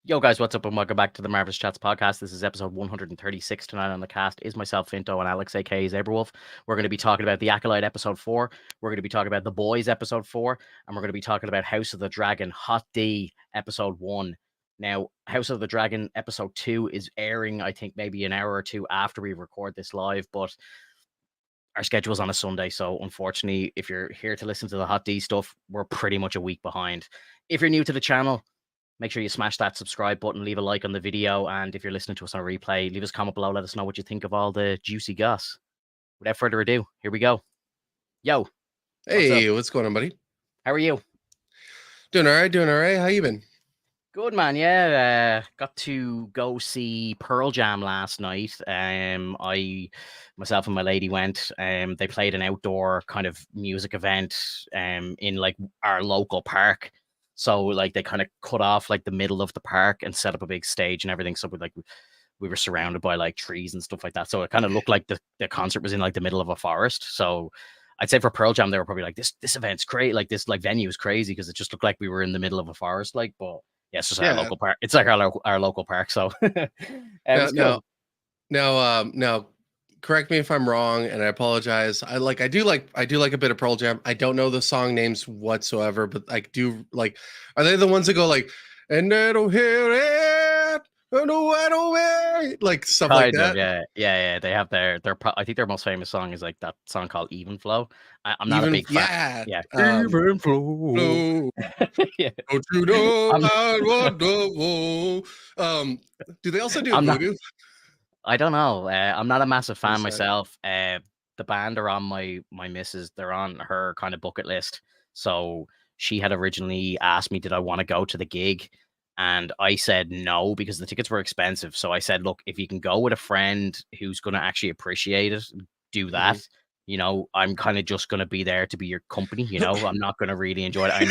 Yo, guys, what's up? And welcome back to the Marvelous Chats podcast. This is episode 136 tonight on the cast. Is myself, Finto, and Alex, aka Zaberwolf. We're going to be talking about The Acolyte episode 4. We're going to be talking about The Boys episode 4. And we're going to be talking about House of the Dragon HOTD episode 1. Now, House of the Dragon episode 2 is airing, I think, maybe an hour or two after we record this live. But our schedule's on a Sunday. So, unfortunately, if you're here to listen to the HOTD stuff, we're pretty much a week behind. If you're new to the channel, make sure you smash that subscribe button, leave a like on the video, and if you're listening to us on a replay, leave us a comment below, let us know what you think of all the juicy goss. Without further ado, here we go. Yo. Hey, what's going on, buddy? How are you? Doing all right. How you been? Good, man. Yeah, got to go see Pearl Jam last night. Myself and my lady went. They played an outdoor kind of music event in like our local park. So like they kind of cut off like the middle of the park and set up a big stage and everything. So we were surrounded by like trees and stuff like that. So it kind of looked like the concert was in like the middle of a forest. So I'd say for Pearl Jam, they were probably like, this event's great. Like this like venue is crazy because it just looked like we were in the middle of a forest. Like, but yeah, it's just our local park. It's like our local park. So now, correct me if I'm wrong, and I apologize. I do like a bit of Pearl Jam. I don't know the song names whatsoever, but I do like. Are they the ones that go like, and I don't hear it, and I don't wait, like stuff like that? Yeah. They have I think their most famous song is like that song called Even Flow. I'm not a big fan. Yeah. Even Flow. Yeah. Don't you know I wonderful? Do they also do voodoo? I don't know. I'm not a massive fan myself. The band are on my missus. They're on her kind of bucket list. So she had originally asked me, did I want to go to the gig? And I said no, because the tickets were expensive. So I said, look, if you can go with a friend who's going to actually appreciate it, do that. Mm-hmm. You know, I'm kind of just going to be there to be your company. You know, I'm not going to really enjoy it. I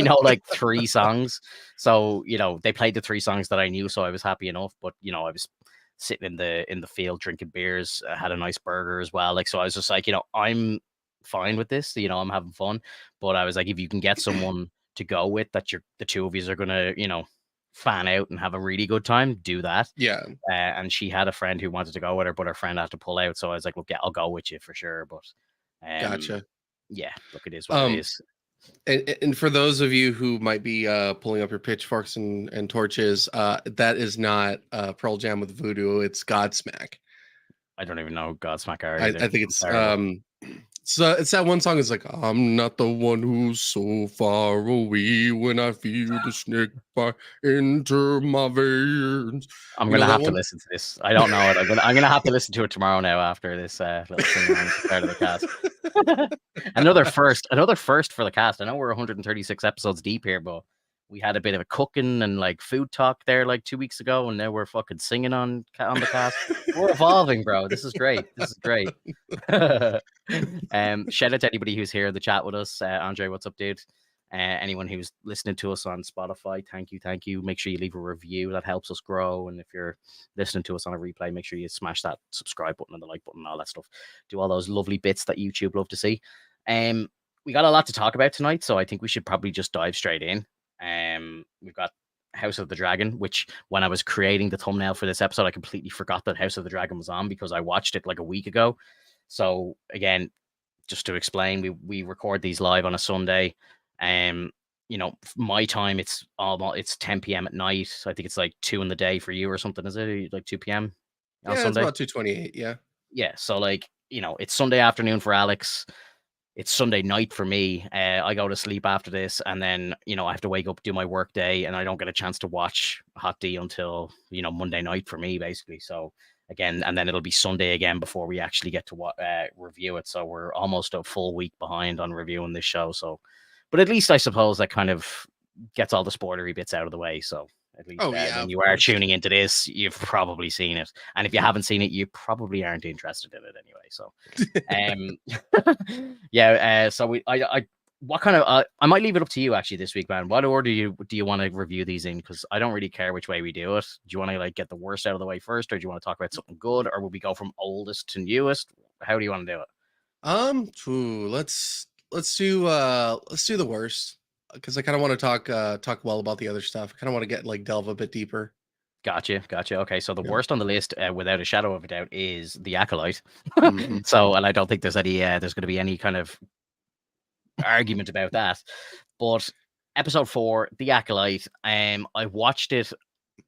know like 3 songs. So, you know, they played the 3 songs that I knew. So I was happy enough. But, you know, I was sitting in the field drinking beers, had a nice burger as well. Like, so I was just like, you know, I'm fine with this. You know, I'm having fun. But I was like, if you can get someone to go with that the 2 of you are gonna, you know, fan out and have a really good time, do that. Yeah. And she had a friend who wanted to go with her, but her friend had to pull out. So I was like, look, yeah, I'll go with you for sure. But gotcha. Yeah, look, it is what it is. And for those of you who might be pulling up your pitchforks and torches, that is not Pearl Jam with voodoo. It's Godsmack. I don't even know Godsmack are. I think it's so it's that one song. It's like, I'm not the one who's so far away when I feel the snake bite enter my veins. I'm gonna have to listen to this. I don't know it. I'm gonna have to listen to it tomorrow now after this little thing on the start of the cast. another first for the cast. I know we're 136 episodes deep here, but we had a bit of a cooking and like food talk there like 2 weeks ago, and now we're fucking singing on the cast. We're evolving, bro. This is great. Shout out to anybody who's here in the chat with us. Andre, what's up, dude? Anyone who's listening to us on Spotify, thank you. Make sure you leave a review. That helps us grow. And if you're listening to us on a replay, make sure you smash that subscribe button and the like button and all that stuff. Do all those lovely bits that YouTube love to see. We got a lot to talk about tonight, so I think we should probably just dive straight in. We've got House of the Dragon, which when I was creating the thumbnail for this episode, I completely forgot that House of the Dragon was on because I watched it like a week ago. So again, just to explain, we record these live on a Sunday. You know, my time it's 10 p.m. at night. I think it's like 2 in the day for you or something. Is it like 2 p.m. on Sunday? It's about 2:28. Yeah. So like, you know, it's Sunday afternoon for Alex. It's Sunday night for me. I go to sleep after this, and then, you know, I have to wake up, do my work day, and I don't get a chance to watch HOTD until, you know, Monday night for me, basically. So again, and then it'll be Sunday again before we actually get to review it. So we're almost a full week behind on reviewing this show. So, but at least I suppose that kind of gets all the spoilery bits out of the way. So at least when you are tuning into this, you've probably seen it. And if you haven't seen it, you probably aren't interested in it anyway. So, so what kind of, I might leave it up to you actually this week, man. What order do you want to review these in? Because I don't really care which way we do it. Do you want to like get the worst out of the way first, or do you want to talk about something good, or will we go from oldest to newest? How do you want to do it? Let's do the worst. because I kind of want to talk well about the other stuff. I kind of want to get like delve a bit deeper. Gotcha, gotcha. Okay, so the Yeah. worst on the list, without a shadow of a doubt, is The Acolyte. Hmm. So, and I don't think there's there's going to be any kind of argument about that. But episode 4, The Acolyte, I watched it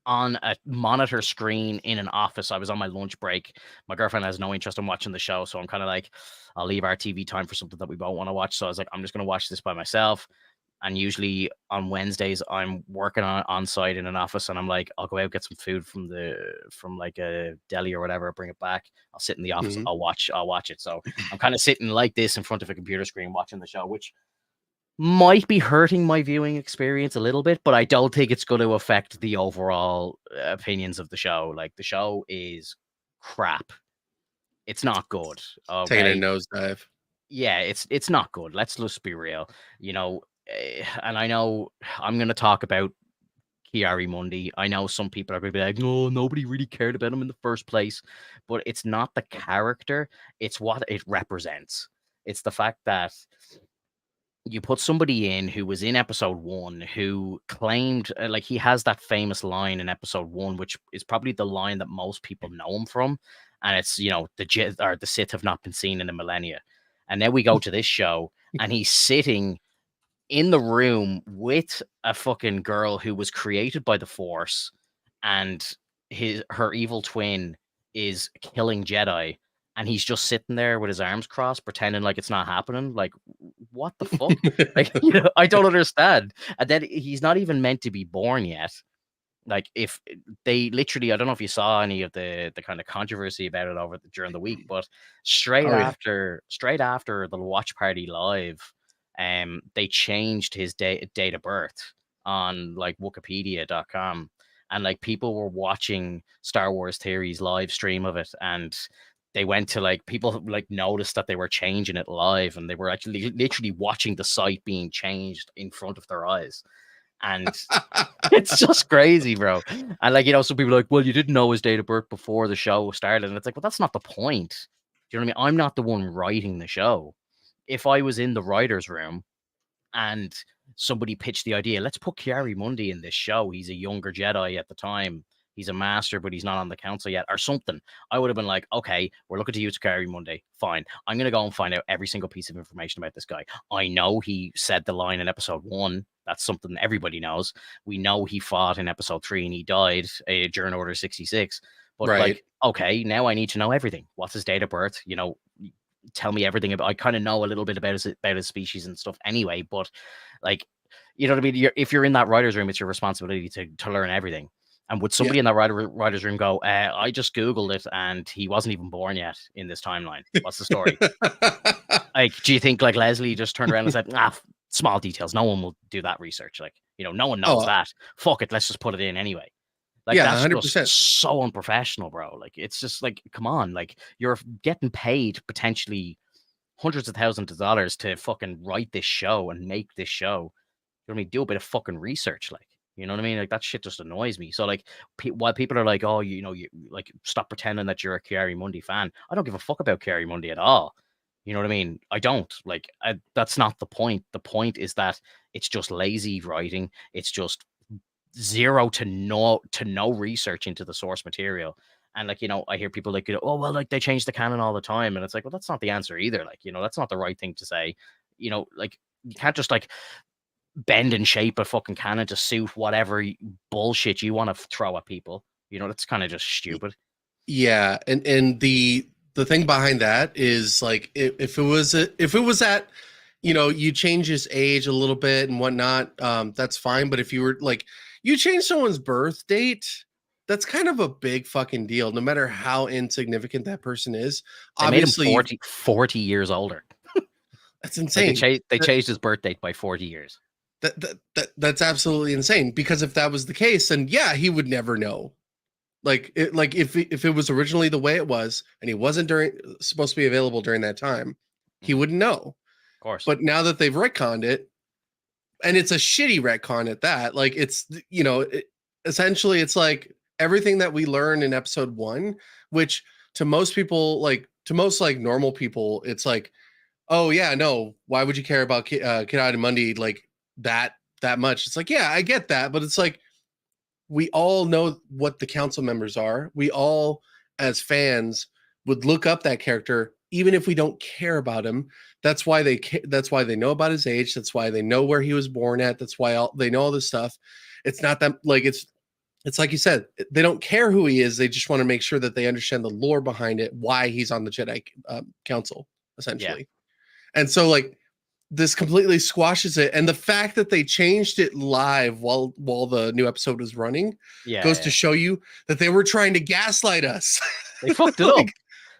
on a monitor screen in an office. I was on my lunch break. My girlfriend has no interest in watching the show, so I'm kind of like, I'll leave our TV time for something that we both want to watch. So I was like, I'm just going to watch this by myself. And usually on Wednesdays, I'm working on site in an office, and I'm like, I'll go out get some food from like a deli or whatever, bring it back. I'll sit in the office, Hmm. I'll watch it. So I'm kind of sitting like this in front of a computer screen watching the show, which might be hurting my viewing experience a little bit, but I don't think it's going to affect the overall opinions of the show. Like, the show is crap. It's not good. Taking a Okay. nosedive. Yeah, it's not good. Let's just be real. And I know I'm going to talk about Kiari Mundi. I know some people are going to be like, no, nobody really cared about him in the first place. But it's not the character, it's what it represents. It's the fact that you put somebody in who was in episode 1, who claimed, like, he has that famous line in episode 1, which is probably the line that most people know him from. And it's, the Sith have not been seen in a millennia. And then we go to this show, and he's sitting in the room with a fucking girl who was created by the Force, and her evil twin is killing Jedi, and he's just sitting there with his arms crossed, pretending like it's not happening. Like, what the fuck? Like, I don't understand. And then he's not even meant to be born yet. Like, if they literally, I don't know if you saw any of the kind of controversy about it during the week, but Oh yeah. straight after the watch party live, they changed his date of birth on like Wikipedia.com, and like people were watching Star Wars Theory's live stream of it, and they went to like people like noticed that they were changing it live, and they were actually literally watching the site being changed in front of their eyes. And it's just crazy, bro. And like, some people are like, well, you didn't know his date of birth before the show started. And it's like, well, that's not the point. Do you know what I mean? I'm not the one writing the show. If I was in the writer's room and somebody pitched the idea, let's put Kiari Mundi in this show. He's a younger Jedi at the time. He's a master, but he's not on the council yet, or something. I would have been like, okay, we're looking to use Kiari Mundi. Fine. I'm going to go and find out every single piece of information about this guy. I know he said the line in episode 1. That's something everybody knows. We know he fought in episode 3 and he died during Order 66. But Right. like, okay, now I need to know everything. What's his date of birth? Tell me everything about. I kind of know a little bit about his species and stuff anyway. But like, you know what I mean? If you're in that writer's room, it's your responsibility to learn everything. And would somebody in that writer's room go, I just Googled it and he wasn't even born yet in this timeline. What's the story? Like, do you think like Leslie just turned around and said, small details. No one will do that research. Like, no one knows that. Fuck it. Let's just put it in anyway. Like, yeah, that's 100%. just so unprofessional, bro. Like, it's just like, come on. Like, you're getting paid potentially hundreds of thousands of dollars to fucking write this show and make this show. You know what I mean? Do a bit of fucking research. Like, you know what I mean? Like, that shit just annoys me. So like, while people are like, oh, you like, stop pretending that you're a Kiari Mundi fan. I don't give a fuck about Kiari Mundi at all. You know what I mean? I don't. Like, that's not the point. The point is that it's just lazy writing. It's just zero to no research into the source material. And like, I hear people like, oh, well, like, they change the canon all the time. And it's like, well, that's not the answer either. Like, that's not the right thing to say. Like, you can't just like bend and shape a fucking canon to suit whatever bullshit you want to throw at people. That's kind of just stupid. Yeah, and the thing behind that is like if it was at you change his age a little bit and whatnot, that's fine. But if you were like you change someone's birth date, that's kind of a big fucking deal, no matter how insignificant that person is. They Obviously, made him 40 years older. That's insane. Like, they changed his birth date by 40 years. That's absolutely insane. Because if that was the case, then yeah, he would never know. Like if it was originally the way it was, and he wasn't supposed to be available during that time, he wouldn't know. Of course. But now that they've retconned it, and it's a shitty retcon at that, like it's essentially it's like everything that we learned in episode 1, which to most people, like to most like normal people, it's like, oh yeah, no, why would you care about Kid Mundi? Like that much. It's like, yeah, I get that, but it's like we all know what the council members are. We all, as fans, would look up that character, even if we don't care about him. That's why that's why they know about his age. That's why they know where he was born at. That's why they know all this stuff. It's not that like it's like you said, they don't care who he is. They just want to make sure that they understand the lore behind it, why he's on the Jedi Council, essentially. Yeah. And so like this completely squashes it. And the fact that they changed it live while the new episode was running goes to show you that they were trying to gaslight us. They fucked it up.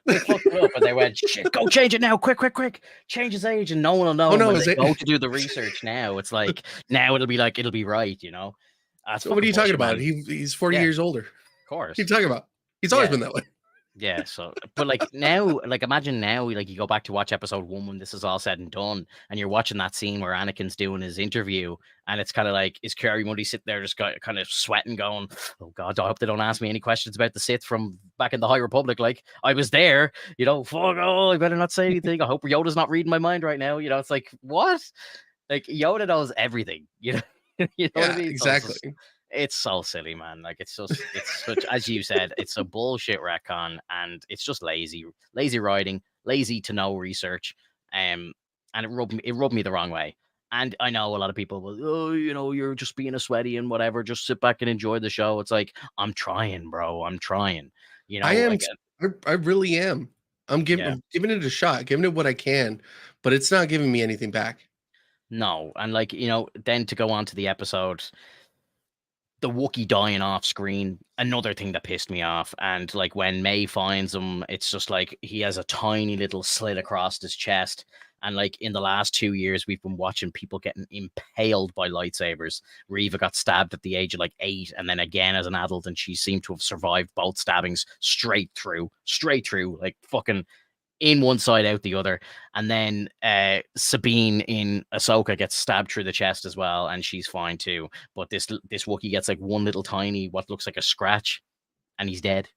They fucked it up, and they went, shit, go change it now, quick, change his age, and no one will know. When they go to do the research now, it's like, now it'll be right, you know? So what are you talking about? He's 40 years older. Of course. What are you talking about? He's always been that way. Yeah, so, but like now, like imagine now, like you go back to watch episode 1 when this is all said and done, and you're watching that scene where Anakin's doing his interview, and it's kind of like, is Carrie Muddy sitting there just kind of sweating, going, oh God, I hope they don't ask me any questions about the Sith from back in the High Republic. Like, I was there, you know, fuck, I better not say anything. I hope Yoda's not reading my mind right now. You know, it's like, what? Like, Yoda knows everything, you know? You know what I mean? Exactly. It's so silly, man. Like it's such, as you said, it's a bullshit retcon, and it's just lazy writing, lazy to no research, and it rubbed me the wrong way. And I know a lot of people will, oh, you know, you're just being a sweaty and whatever. Just sit back and enjoy the show. It's like, I'm trying, bro. I'm trying. You know, I am. I really am. I'm giving it a shot, giving it what I can, but it's not giving me anything back. No, and like, you know, then to go on to the episode, the Wookiee dying off screen, another thing that pissed me off. And like when May finds him, it's just like he has a tiny little slit across his chest. And like in the last 2 years, we've been watching people getting impaled by lightsabers. Reva got stabbed at the age of like 8, and then again as an adult, and she seemed to have survived both stabbings straight through, like fucking in one side, out the other. And then Sabine in Ahsoka gets stabbed through the chest as well, and she's fine too. But this Wookiee gets like one little tiny, what looks like a scratch, and he's dead.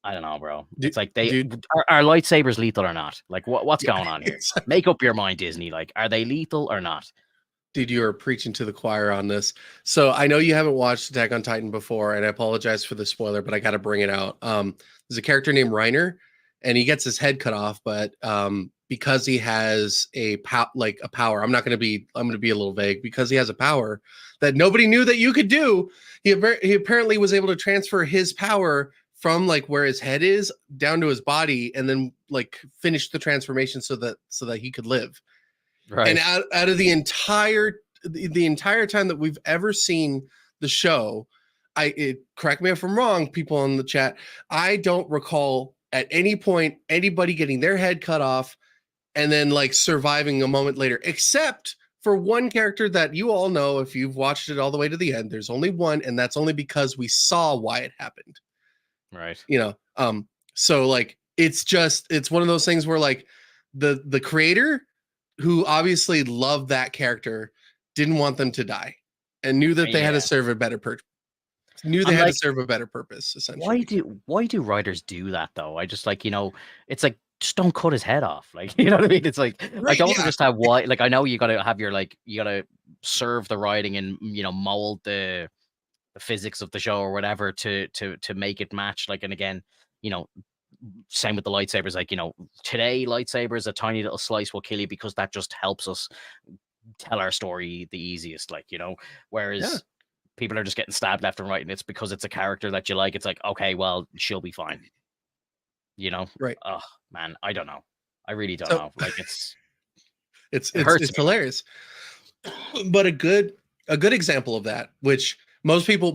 I don't know, bro. It's like are lightsabers lethal or not? Like what's going on here? Make up your mind, Disney. Like, are they lethal or not? Dude, you are preaching to the choir on this. So I know you haven't watched Attack on Titan before, and I apologize for the spoiler, but I got to bring it out. There's a character named Reiner, and he gets his head cut off, but because he has a power, I'm going to be a little vague, because he has a power that nobody knew that you could do. He apparently was able to transfer his power from like where his head is down to his body, and then like finish the transformation so that he could live. Right. And out of the entire time that we've ever seen the show, correct me if I'm wrong, people in the chat, I don't recall at any point anybody getting their head cut off and then like surviving a moment later, except for one character that you all know if you've watched it all the way to the end. There's only one, and that's only because we saw why it happened. Right. You know, so like it's one of those things where like the creator, who obviously loved that character, didn't want them to die and knew that they had to serve a better purpose. Had to serve a better purpose, essentially. Why do writers do that though? I just like, you know, it's like, just don't cut his head off. Like, you know what I mean? It's like, right, I don't understand why. Like, I know you gotta have your, like, you gotta serve the writing and, you know, mold the physics of the show or whatever to make it match. Like, and again, you know, same with the lightsabers. Like, you know, today lightsabers, a tiny little slice will kill you because that just helps us tell our story the easiest. Like, you know, whereas people are just getting stabbed left and right, and it's because it's a character that you like. It's like, okay, well, she'll be fine. You know, right? Oh man, I don't know. I really don't know. Like, it's hilarious. But a good example of that, which most people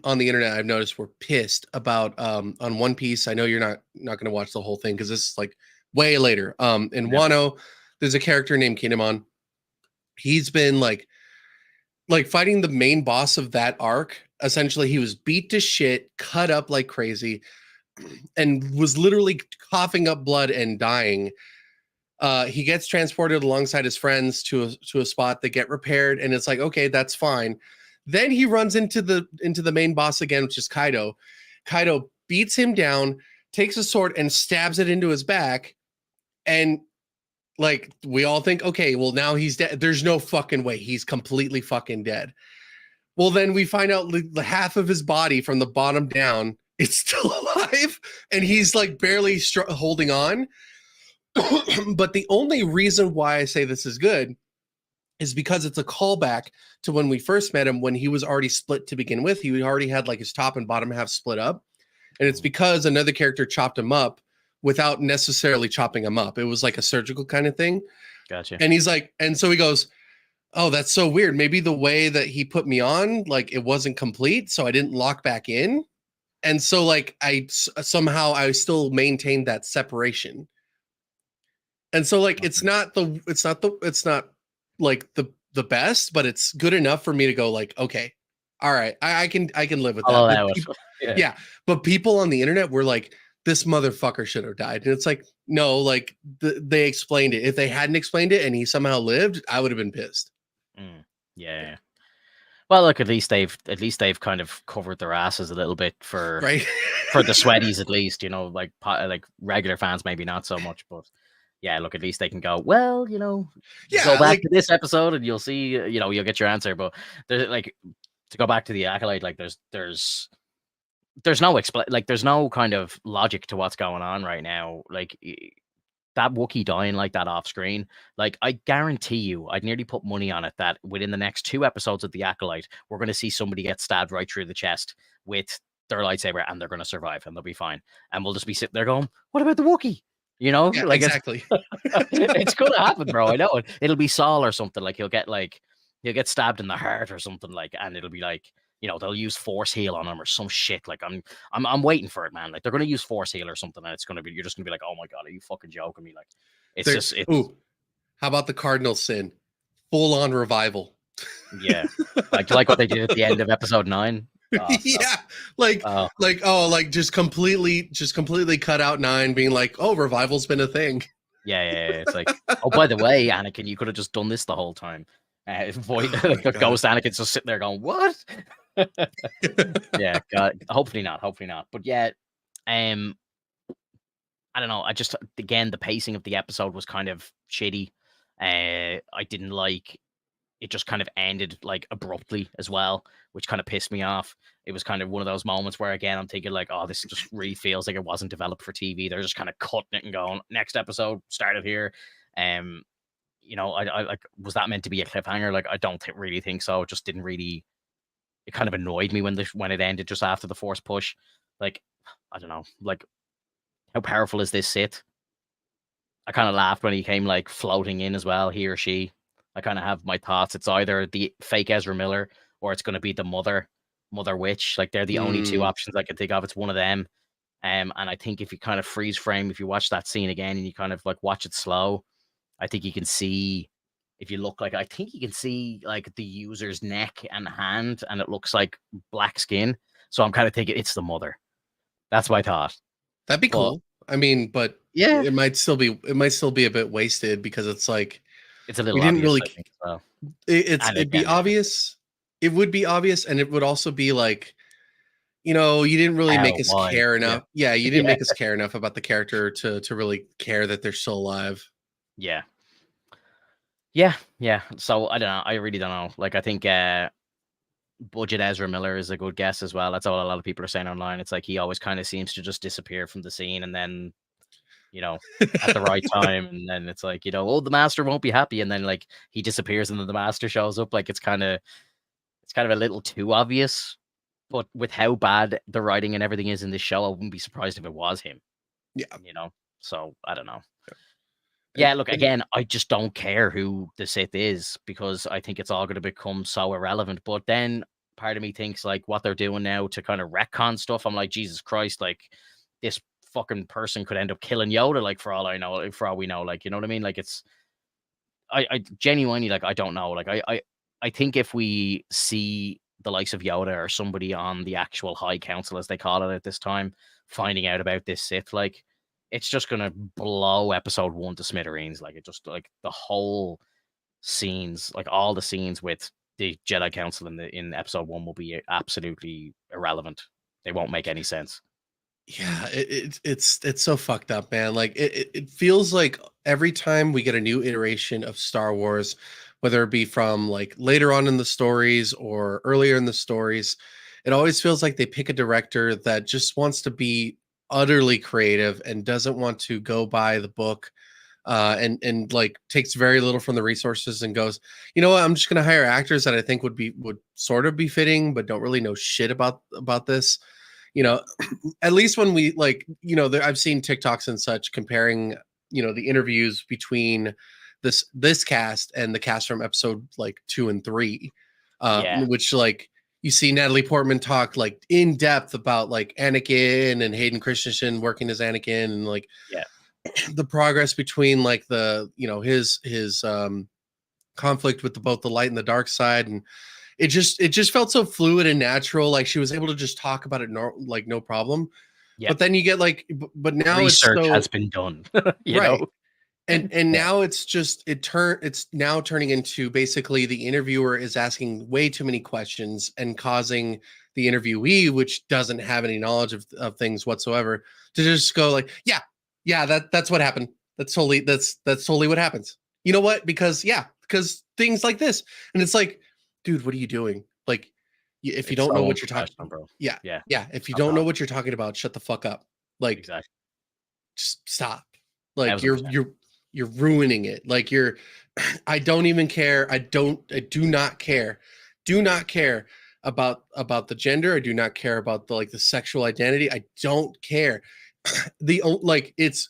on the internet I've noticed were pissed about on One Piece. I know you're not going to watch the whole thing because this is like way later. In Wano, there's a character named Kinemon. He's been like fighting the main boss of that arc. Essentially, he was beat to shit, cut up like crazy, and was literally coughing up blood and dying. He gets transported alongside his friends to a spot that get repaired, and it's like, okay, that's fine. Then he runs into the main boss again, which is Kaido. Kaido beats him down, takes a sword and stabs it into his back, and like we all think, okay, well now he's dead. There's no fucking way he's completely fucking dead. Well, then we find out the half of his body from the bottom down, it's still alive, and he's like barely holding on. But the only reason why I say this is good is because it's a callback to when we first met him, when he was already split to begin with. He already had like his top and bottom half split up. And it's because another character chopped him up without necessarily chopping him up. It was like a surgical kind of thing. Gotcha. And he's like, and so he goes, oh, that's so weird. Maybe the way that he put me on, like it wasn't complete, so I didn't lock back in. And so like I still maintained that separation. And so like it's not like the best, but it's good enough for me to go like, okay, all right, I can live with that. But yeah, but people on the internet were like, this motherfucker should have died. And it's like, no, like they explained it. If they hadn't explained it and he somehow lived, I would have been pissed. Yeah. Well, look, at least they've kind of covered their asses a little bit for for the sweaties, at least, you know, like regular fans maybe not so much, but yeah, look, at least they can go, well, you know, go back to this episode and you'll see, you know, you'll get your answer. But there's like, to go back to the Acolyte, like there's no there's no kind of logic to what's going on right now. Like that Wookiee dying like that off screen, like I guarantee you, I'd nearly put money on it that within the next 2 episodes of The Acolyte, we're going to see somebody get stabbed right through the chest with their lightsaber, and they're going to survive, and they'll be fine. And we'll just be sitting there going, "What about the Wookiee?" You know, yeah, like exactly. It's going to happen, bro. I know it. It'll be Saul or something. Like he'll get stabbed in the heart or something, like, and it'll be like, you know, they'll use force heal on him or some shit. Like I'm waiting for it, man. Like they're gonna use force heal or something, and you're just gonna be like, oh my god, are you fucking joking me? Like it's ooh, how about the cardinal sin? Full on revival. Yeah. Like what they did at the end of episode 9. Oh, yeah. Like just completely cut out 9, being like, oh, revival's been a thing. Yeah. It's like, oh, by the way, Anakin, you could have just done this the whole time. Ghost Anakin's just sitting there going, what? Yeah, God, hopefully not. But yeah, I don't know. I just, again, the pacing of the episode was kind of shitty. I didn't like it. Just kind of ended like abruptly as well, which kind of pissed me off. It was kind of one of those moments where, again, I'm thinking like, oh, this just really feels like it wasn't developed for TV. They're just kind of cutting it and going, next episode started here. You know, I like, was that meant to be a cliffhanger? Like, I don't really think so. It just didn't really. It kind of annoyed me when it ended just after the force push. Like, I don't know. Like, how powerful is this Sith? I kind of laughed when he came like floating in as well, he or she. I kind of have my thoughts. It's either the fake Ezra Miller or it's going to be the mother witch. Like they're the only 2 options I can think of. It's one of them. And I think if you kind of freeze frame, if you watch that scene again and you kind of like watch it slow, I think you can see, if you look, like, I think you can see like the user's neck and hand, and it looks like black skin. So I'm kind of thinking it's the mother. That's my thought. That'd be cool. I mean, but yeah, it might still be a bit wasted, because it's like, it's a little we didn't obvious, really, I think, as well. it'd be obvious. It would be obvious, and it would also be like, you know, you didn't really make us care enough. Yeah, you didn't make us care enough about the character to really care that they're still alive. Yeah. So I don't know. I really don't know. Like, I think budget Ezra Miller is a good guess as well. That's all a lot of people are saying online. It's like he always kind of seems to just disappear from the scene, and then, you know, at the right time, and then it's like, you know, oh, the master won't be happy, and then like he disappears and then the master shows up. Like it's kind of a little too obvious. But with how bad the writing and everything is in this show, I wouldn't be surprised if it was him. Yeah. You know? So I don't know. Yeah, look, again, I just don't care who the Sith is, because I think it's all going to become so irrelevant. But then part of me thinks like what they're doing now to kind of retcon stuff, I'm like, Jesus Christ, like this fucking person could end up killing Yoda, like for all I know, for all we know, like, you know what I mean? Like I genuinely, like, I don't know. Like I think if we see the likes of Yoda or somebody on the actual High Council, as they call it at this time, finding out about this Sith, like, it's just gonna blow episode 1 to smithereens. Like, it just, like, the whole scenes, like all the scenes with the Jedi Council in episode 1 will be absolutely irrelevant. They won't make any sense. Yeah, it's so fucked up, man. Like it feels like every time we get a new iteration of Star Wars, whether it be from like later on in the stories or earlier in the stories, it always feels like they pick a director that just wants to be utterly creative and doesn't want to go by the book, and like takes very little from the resources and goes, you know what, I'm just gonna hire actors that I think would sort of be fitting, but don't really know shit about this. You Yeah. know, at least when we like, I've seen TikToks and such comparing, the interviews between this cast and the cast from episode like 2 and 3, Yeah. which like you see Natalie Portman talk like in depth about like Anakin and Hayden Christensen working as Anakin, and like Yeah. the progress between like the his conflict with both the light and the dark side, and it just felt so fluid and natural. Like she was able to just talk about it, like no problem. Yeah. But then you get like, but now it's Research has so been done, right. And Yeah. now it's now turning into basically the interviewer is asking way too many questions and causing the interviewee, which doesn't have any knowledge of things whatsoever, to just go like, yeah, that's what happened. That's totally what happens. You know what? Because things like this. And it's like, dude, what are you doing? Like, if you It's don't know so what you're talking, unprofessional, bro. yeah, Yeah. yeah. If you Stop don't know talking. what you're talking about, shut the fuck up. Like, Exactly. just stop. Like 1000%. you're ruining it. Like you're I don't even care. I do not care. Do not care about the gender. I do not care about the sexual identity. I don't care. Like it's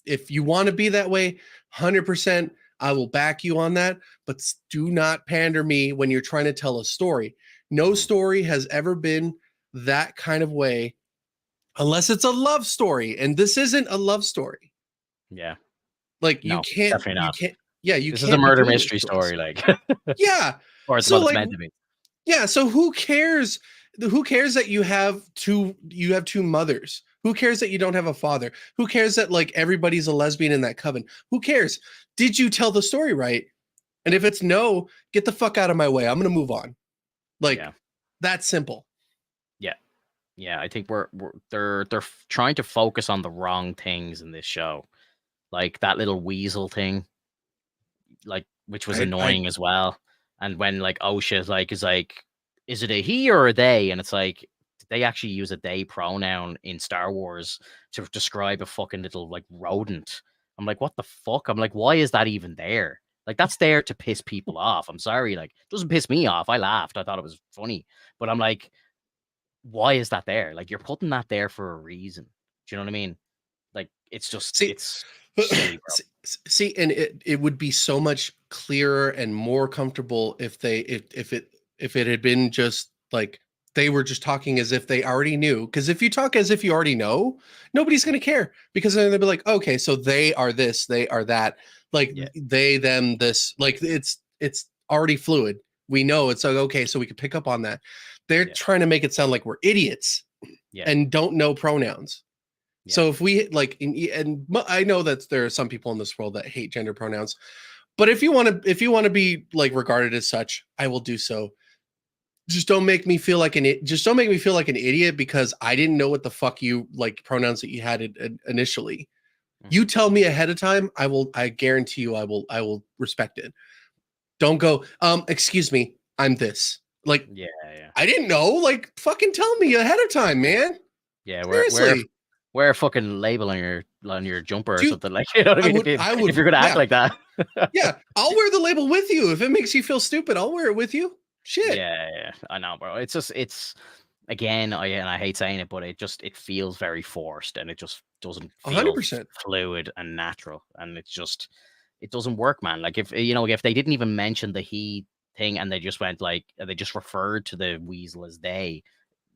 if you want to be that way, 100% I will back you on that, but do not pander me when you're trying to tell a story. No story has ever been that kind of way unless it's a love story, and this isn't a love story. Yeah. Like No, definitely not. you This is a can't be murder doing this mystery to us. story, like, Yeah. or it's So what it's like meant to be. yeah, so who cares? Who cares that you have two mothers? Who cares that you don't have a father? Who cares that like everybody's a lesbian in that coven? Who cares? Did you tell the story right? And if it's no, get the fuck out of my way. I'm going to move on. Like Yeah. that's simple. Yeah. Yeah. I think they're trying to focus on the wrong things in this show, like that little weasel thing, like, which was I annoying as well. And when like OSHA is like, is it a he or a they? And it's like, did they actually use a they pronoun in Star Wars to describe a fucking little like rodent? I'm like, what the fuck? I'm like, why is that even there? Like, that's there to piss people off. I'm sorry, like, it doesn't piss me off. I laughed. I thought it was funny. But I'm like, why is that there? Like, you're putting that there for a reason. Do you know what I mean? Like, it's just, see it's silly, bro. see, and it would be so much clearer and more comfortable if it had been just like they were just talking as if they already knew. Because if you talk as if you already know, nobody's going to care, because then they'll be like, okay, so they are this, they are that, like Yeah. they them this, like it's already fluid. We know it's like, okay, so we can pick up on that. They're Yeah. trying to make it sound like we're idiots Yeah. and don't know pronouns. Yeah. So if we like, and I know that there are some people in this world that hate gender pronouns, but if you want to be like regarded as such, I will do so. Just don't make me feel like just don't make me feel like an idiot because I didn't know what the fuck you like pronouns that you had initially. You Mhm. tell me ahead of time, I guarantee you I will respect it. Don't go, excuse me, I'm this. Like, Yeah. Yeah. I didn't know. Like, fucking tell me ahead of time, man. Yeah, Seriously. wear a fucking label on your jumper or Do something, like, you know what I I mean? would I If would you're gonna act yeah. like that. Yeah, I'll wear the label with you. If it makes you feel stupid, I'll wear it with you. Shit. Yeah, yeah, I know, bro. It's just it's again, I hate saying it, but it feels very forced and it just doesn't feel 100%. fluid and natural. And it's just it doesn't work, man. Like if they didn't even mention the he thing and they just went like they just referred to the weasel as they,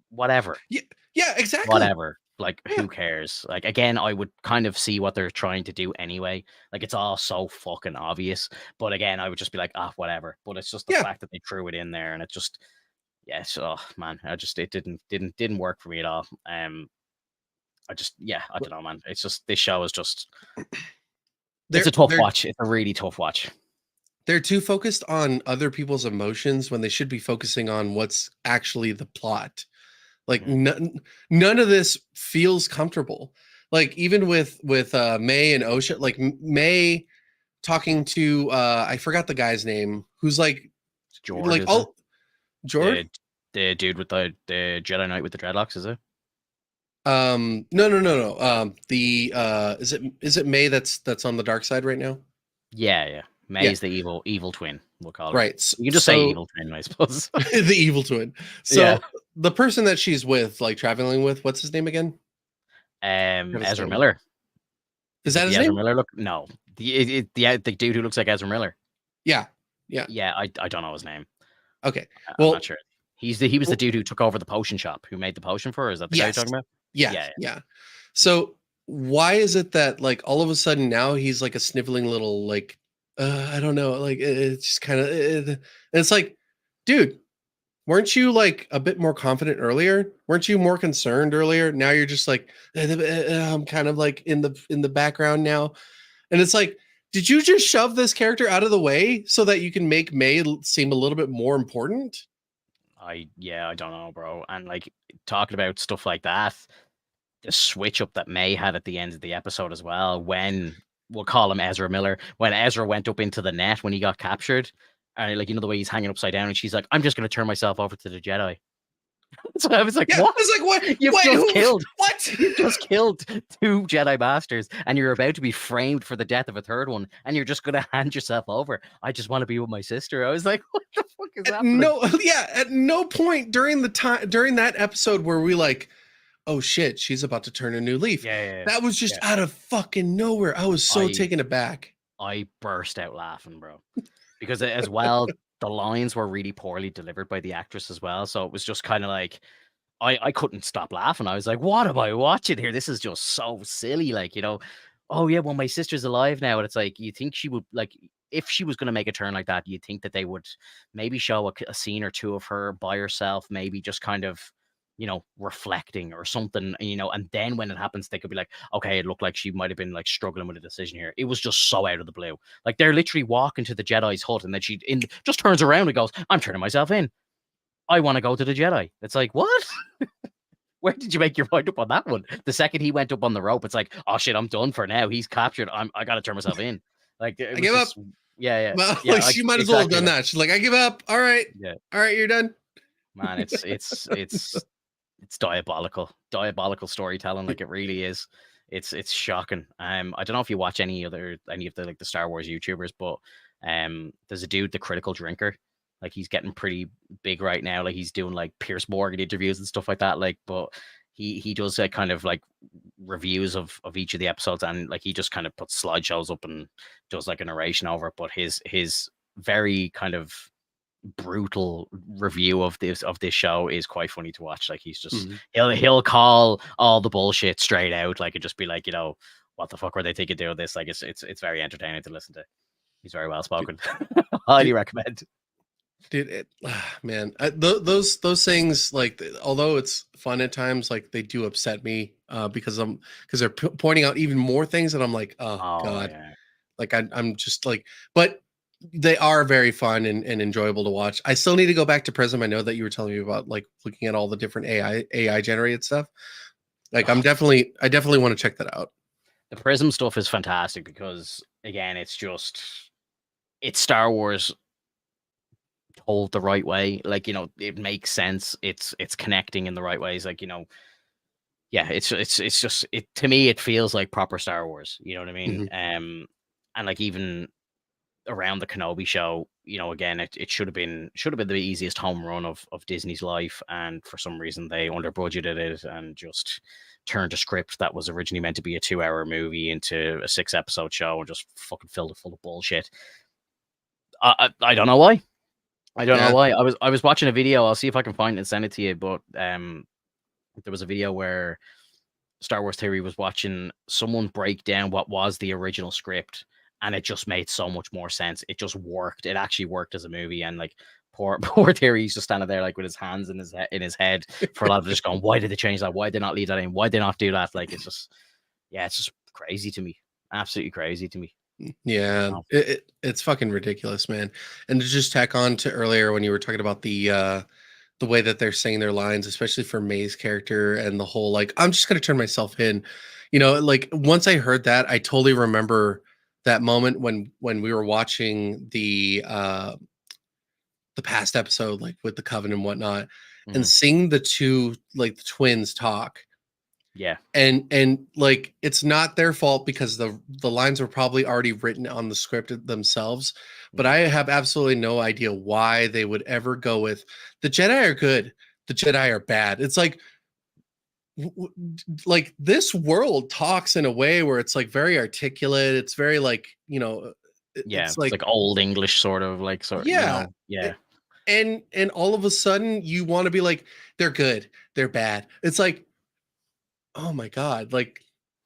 whatever. Yeah, yeah, exactly. Whatever. Like, Yeah, who cares? Like, again, I would kind of see what they're trying to do anyway. Like, it's all so fucking obvious. But again, I would just be like, ah, whatever. But it's just the yeah. fact that they threw it in there, and it just, yes, oh man, it didn't work for me at all. I just, yeah, I don't know, man. It's just this show is just, it's They're a tough they're watch. It's a really tough watch. they're too focused on other people's emotions when they should be focusing on what's actually the plot. Like none of this feels comfortable. Like even with May and Osha, like May talking to I forgot the guy's name who's like George, is it? all George? The dude with the Jedi Knight with the dreadlocks, is it? No. The is it May that's on the dark side right now? Yeah. May's the evil twin, we'll call her. Right. You can just say evil twin, I suppose. The evil twin. So the person that she's with, like traveling with, what's his name again? Ezra Miller. Is that his Ezra name? Miller look? No. The dude who looks like Ezra Miller. Yeah. I don't know his name. Okay. Well, I'm not sure. He was the dude who took over the potion shop, who made the potion for her. Is that the guy you're talking about? Yeah. So why is it that like all of a sudden now he's like a sniveling little like I don't know, like it's just kind of it's like, dude, weren't you like a bit more confident earlier? Weren't you more concerned earlier? Now you're just like I'm kind of like in the background now. And it's like, did you just shove this character out of the way so that you can make May seem a little bit more important? I don't know, bro. And like talking about stuff like that, the switch up that May had at the end of the episode as well, when we'll call him Ezra Miller, when Ezra went up into the net when he got captured, and like, you know, the way he's hanging upside down, and she's like, I'm just going to turn myself over to the Jedi. So I was like, what? I was like, what? You've just killed. What? You've just killed 2 Jedi Masters, and you're about to be framed for the death of a 3rd one, and you're just going to hand yourself over. I just want to be with my sister. I was like, what the fuck is happening? At no point during that episode were we like, oh shit, she's about to turn a new leaf. Yeah. That was just out of fucking nowhere. I was so taken aback. I burst out laughing, bro, because as well, the lines were really poorly delivered by the actress as well. So it was just kind of like, I couldn't stop laughing. I was like, what am I watching here? This is just so silly. Like, you know, oh yeah, well, my sister's alive now. And it's like, you think she would, like, if she was going to make a turn like that, you'd think that they would maybe show a scene or two of her by herself, maybe just kind of, you know, reflecting or something, you know, and then when it happens, they could be like, okay, it looked like she might have been like struggling with a decision here. It was just so out of the blue. Like they're literally walking to the Jedi's hut, and then she just turns around and goes, I'm turning myself in. I want to go to the Jedi. It's like, what? Where did you make your mind up on that one? The second he went up on the rope, it's like, oh shit, I'm done for now. He's captured. I got to turn myself in. Like, I give up. Yeah. Well, like, she might as well have done that. She's like, I give up. All right. Yeah. All right, you're done. Man, it's diabolical storytelling. Like, it really is. It's shocking. I don't know if you watch any of the like the Star Wars YouTubers, but there's a dude, the Critical Drinker. Like, he's getting pretty big right now. Like, he's doing like Pierce Morgan interviews and stuff like that. Like, but he does like kind of like reviews of each of the episodes, and like he just kind of puts slideshows up and does like a narration over it. But his very kind of brutal review of this show is quite funny to watch. Like, he's just he'll call all the bullshit straight out, like, and just be like, you know, what the fuck were they thinking doing this? Like, it's very entertaining to listen to. He's very well spoken. Highly recommend. Dude, man, those things, like, although it's fun at times, like, they do upset me because they're pointing out even more things, and I'm like, oh god, yeah. Like, I'm just like, but they are very fun and enjoyable to watch. I still need to go back to Prism. I know that you were telling me about like looking at all the different AI generated stuff. Like, I definitely want to check that out. The Prism stuff is fantastic because, again, it's Star Wars told the right way. Like, you know, it makes sense. It's connecting in the right ways. Like, you know, yeah, it's just, it to me, it feels like proper Star Wars. You know what I mean? And like, even around the Kenobi show, you know, again, it should have been the easiest home run of Disney's life, and for some reason they under budgeted it and just turned a script that was originally meant to be a 2-hour movie into a 6-episode show and just fucking filled it full of bullshit. I don't know why. I don't know why. I was watching a video. I'll see if I can find it and send it to you. But there was a video where Star Wars Theory was watching someone break down what was the original script, and it just made so much more sense. It just worked. It actually worked as a movie. And like, poor Theory, he's just standing there like with his hands in his head for a lot of just going, why did they change that? Why did they not leave that in? Why did they not do that? Like, it's just crazy to me. Absolutely crazy to me. Yeah, it's fucking ridiculous, man. And to just tack on to earlier when you were talking about the the way that they're saying their lines, especially for May's character and the whole like, I'm just gonna turn myself in. Like once I heard that, I totally remember that moment when we were watching the past episode, like with the coven and whatnot, and Mhm. seeing the two like the twins talk. Yeah. And like it's not their fault because the lines were probably already written on the script themselves, but Mhm. I have absolutely no idea why they would ever go with the Jedi are good, the Jedi are bad. It's like like this world talks in a way where it's like very articulate, it's very like, Yeah, it's it's like like old English sort, yeah. yeah. And all of a sudden you want to be like they're good, they're bad. It's like, oh my god, like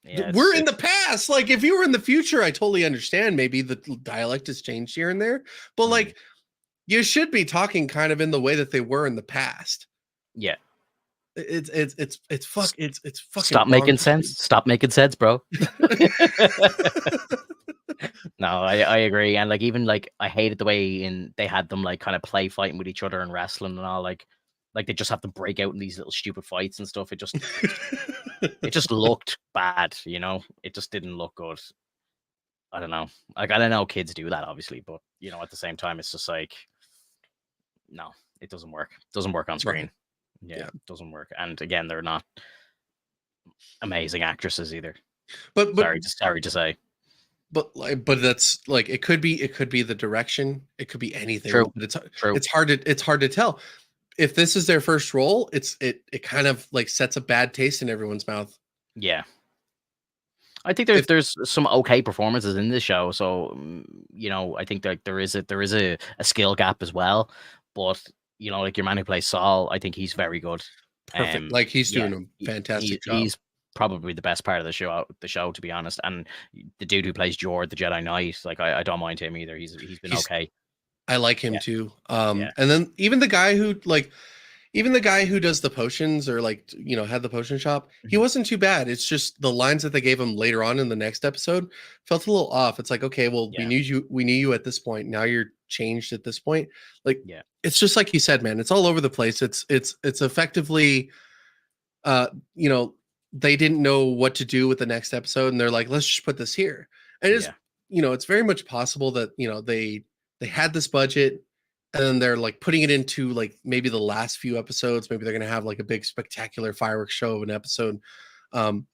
Yeah, we're in the it's past. Like if you were in the future, I totally understand. Maybe the dialect has changed here and there, but mhm. like you should be talking kind of in the way that they were in the past. Yeah. It's it's fucking Stop making bonkers, sense. Stop making sense, bro. dude. No, I agree. And like even like I hated the way in they had them like kind of play fighting with each other and wrestling and all like they just have to break out in these little stupid fights and stuff. It just looked bad, you know. It just didn't look good. I don't know. Like I don't know kids do that obviously, but at the same time it's just like no, it doesn't work. It doesn't work on Right. screen. Yeah, Yeah. it doesn't work. And again, they're not amazing actresses either. But but Sorry to say. but that's like it could be the direction, it could be anything, True. but it's True. it's hard to tell. If this is their first role, it kind of like sets a bad taste in everyone's mouth. Yeah. I think If there's some okay performances in this show, so I think that there is a skill gap as well. But like your man who plays Saul, I think he's very good. perfect, like he's Yeah, doing a fantastic job. he's probably the best part of the show, to be honest. And the dude who plays Jord, the Jedi Knight, like I don't mind him either. He's been He's okay. I like him Yeah, too. yeah, And then even the guy who does the potions or like had the potion shop, he mhm, wasn't too bad. It's just the lines that they gave him later on in the next episode felt a little off. It's like, okay, well, yeah, we knew you at this point. Now you're changed at this point. Like yeah, it's just like you said, man. It's all over the place. It's effectively uh, you know, they didn't know what to do with the next episode, and they're like, let's just put this here. And yeah, it's very much possible that they had this budget, and then they're like putting it into like maybe the last few episodes. Maybe they're gonna have like a big spectacular fireworks show of an episode. Um,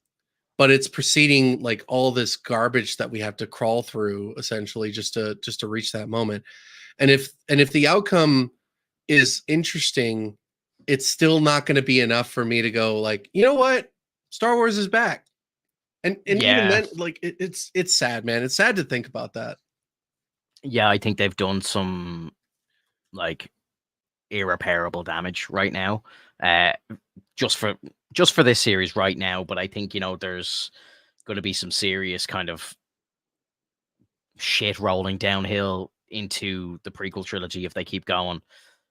but it's preceding like all this garbage that we have to crawl through essentially just to reach that moment. And if the outcome is interesting, it's still not going to be enough for me to go like, you know what, Star Wars is back. And even yeah, then, like it's sad, man. It's sad to think about that. yeah. I think they've done some like irreparable damage right now. Uh, just for this series right now. But I think there's going to be some serious kind of shit rolling downhill into the prequel trilogy if they keep going.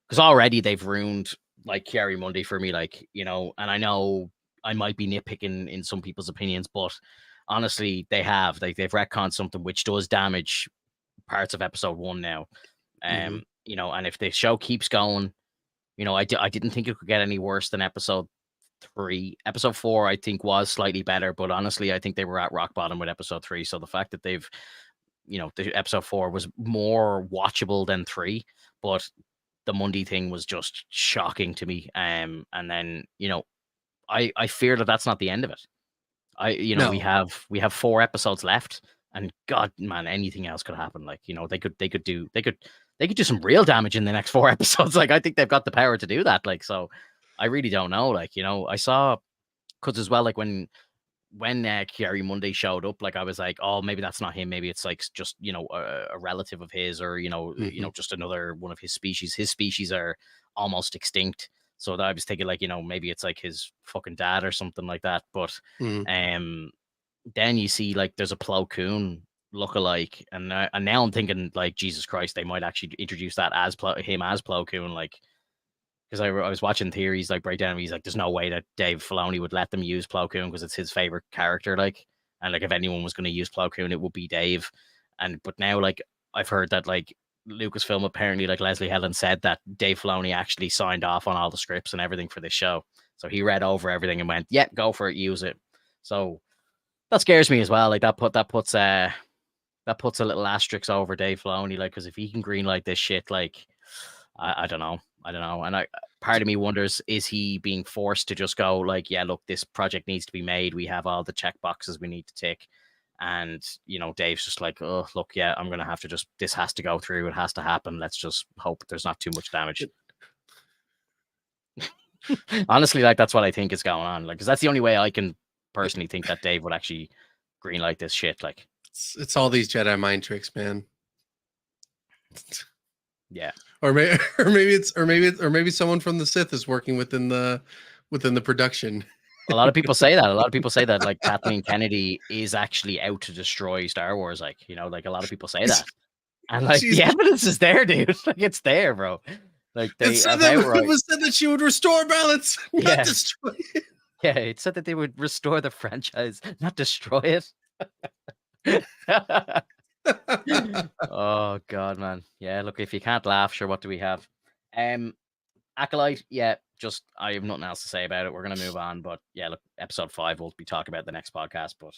Because already they've ruined like Carrie Mundy for me, like and I know I might be nitpicking in some people's opinions, but honestly, they've retconned something which does damage parts of episode one now. Hmm. And if the show keeps going, I didn't think it could get any worse than episode three. Episode four, I think, was slightly better, but honestly, I think they were at rock bottom with episode three. So the fact that the episode four was more watchable than three, but the Monday thing was just shocking to me. And then I fear that that's not the end of it. We No, have 4 episodes left, and God, man, anything else could happen. Like they could do some real damage in the next 4 episodes. Like I think they've got the power to do that. Like so, I really don't know. Like I saw because as well, like when Kiari Monday showed up, like I was like, oh, maybe that's not him. Maybe it's like just a relative of his, or hmm, just another one of his species. His species are almost extinct, so that I was thinking like maybe it's like his fucking dad or something like that. But hmm. um, then you see like there's a Plo Koon lookalike, and now I'm thinking like Jesus Christ, they might actually introduce that as him as Plo Koon, like because I was watching theories like breakdown. And he's like, "There's no way that Dave Filoni would let them use Plo Koon because it's his favorite character." Like, and like if anyone was going to use Plo Koon, it would be Dave. But now like I've heard that like Lucasfilm apparently, like Leslie Helen said, that Dave Filoni actually signed off on all the scripts and everything for this show. So he read over everything and went, "Yeah, go for it, use it." So that scares me as well. Like that puts a little asterisk over Dave Filoni, like, because if he can greenlight this shit, like, I don't know, and part of me wonders, is he being forced to just go like, yeah, look, this project needs to be made. We have all the check boxes we need to tick. And Dave's just like, oh, look, yeah, I'm gonna have to this has to go through. It has to happen. Let's just hope there's not too much damage. Honestly, like that's what I think is going on. Like, because that's the only way I can personally think that Dave would actually greenlight this shit. Like, it's all these Jedi mind tricks, man. Yeah. Or maybe someone from the Sith is working within the production. A lot of people say that. Like Kathleen Kennedy is actually out to destroy Star Wars. Like, like a lot of people say that. And like the evidence is there, dude. Like it's there, bro. Like it said that she would restore balance, not destroy it. Yeah, it said that they would restore the franchise, not destroy it. Oh god, man. Yeah, look, if you can't laugh, sure, what do we have? Acolyte, yeah, just I have nothing else to say about it. We're gonna move on, but yeah, look, episode 5 we'll be talking about the next podcast, but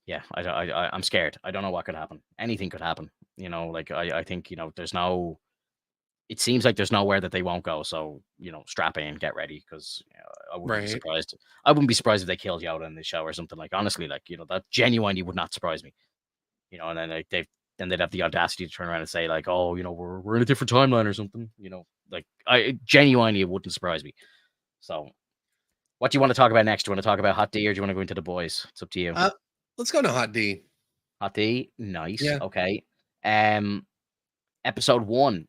yeah, I'm scared. I don't know what could happen. Anything could happen. Like I think, there's no, it seems like there's nowhere that they won't go. So, strap in, get ready, because I wouldn't be surprised. I wouldn't be surprised if they killed Yoda in the show or something. Like, honestly, like, that genuinely would not surprise me. And then like they'd have the audacity to turn around and say like, oh, we're in a different timeline or something. Like I genuinely, it wouldn't surprise me. So, what do you want to talk about next? Do you want to talk about Hot D or do you want to go into the boys? It's up to you. Let's go to Hot D. Hot D, nice. Yeah. Okay. Episode 1.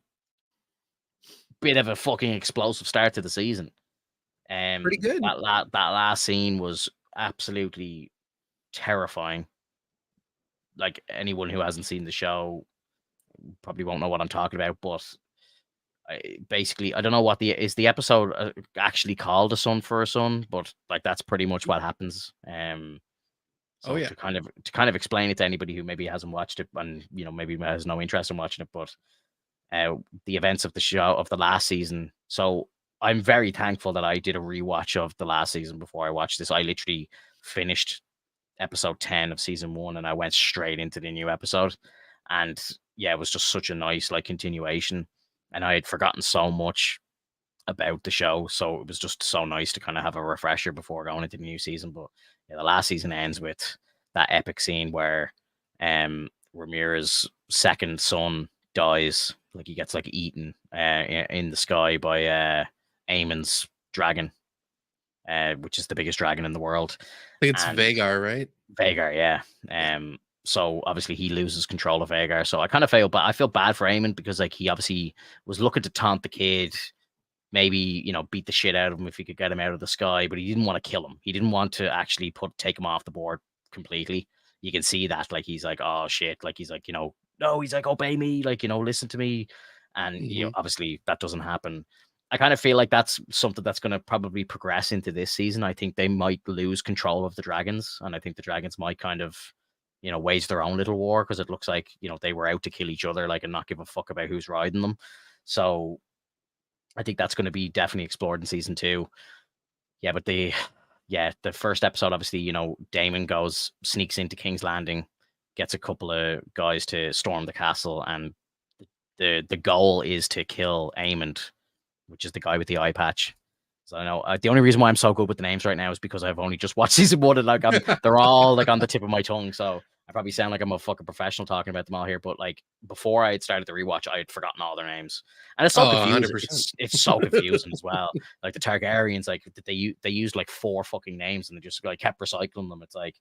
Bit of a fucking explosive start to the season. Pretty good. That last scene was absolutely terrifying. Like anyone who hasn't seen the show probably won't know what I'm talking about, but basically, I don't know what the episode actually called "A Son for a Son," but like that's pretty much what happens. So to kind of explain it to anybody who maybe hasn't watched it and maybe has no interest in watching it, but the events of the show of the last season. So I'm very thankful that I did a rewatch of the last season before I watched this. I literally finished episode 10 of season 1 and I went straight into the new episode, and yeah, it was just such a nice like continuation, and I had forgotten so much about the show, so it was just so nice to kind of have a refresher before going into the new season. But yeah, the last season ends with that epic scene where Rhaenyra's second son dies, like he gets like eaten in the sky by Aemon's dragon, which is the biggest dragon in the world. I think it's Vhagar, right? Vhagar, yeah. So obviously he loses control of Vhagar. So I kind of feel bad for Aemon, because like he obviously was looking to taunt the kid, maybe beat the shit out of him if he could get him out of the sky, but he didn't want to kill him. He didn't want to actually take him off the board completely. You can see that, like he's like, oh shit, like he's like, no, he's like, obey me, like listen to me, and obviously that doesn't happen. I kind of feel like that's something that's going to probably progress into this season. I think they might lose control of the dragons, and I think the dragons might kind of, wage their own little war, because it looks like, they were out to kill each other, like, and not give a fuck about who's riding them. So I think that's going to be definitely explored in season 2. Yeah, but the first episode, obviously, Daemon sneaks into King's Landing, gets a couple of guys to storm the castle, and the goal is to kill Aemon, which is the guy with the eye patch. So I know the only reason why I'm so good with the names right now is because I've only just watched season 1, and like they're all like on the tip of my tongue. So I probably sound like I'm a fucking professional talking about them all here, but like before I had started the rewatch, I had forgotten all their names, and it's so confusing. It's so confusing as well. Like the Targaryens, like they used like 4 fucking names, and they just like kept recycling them. It's like,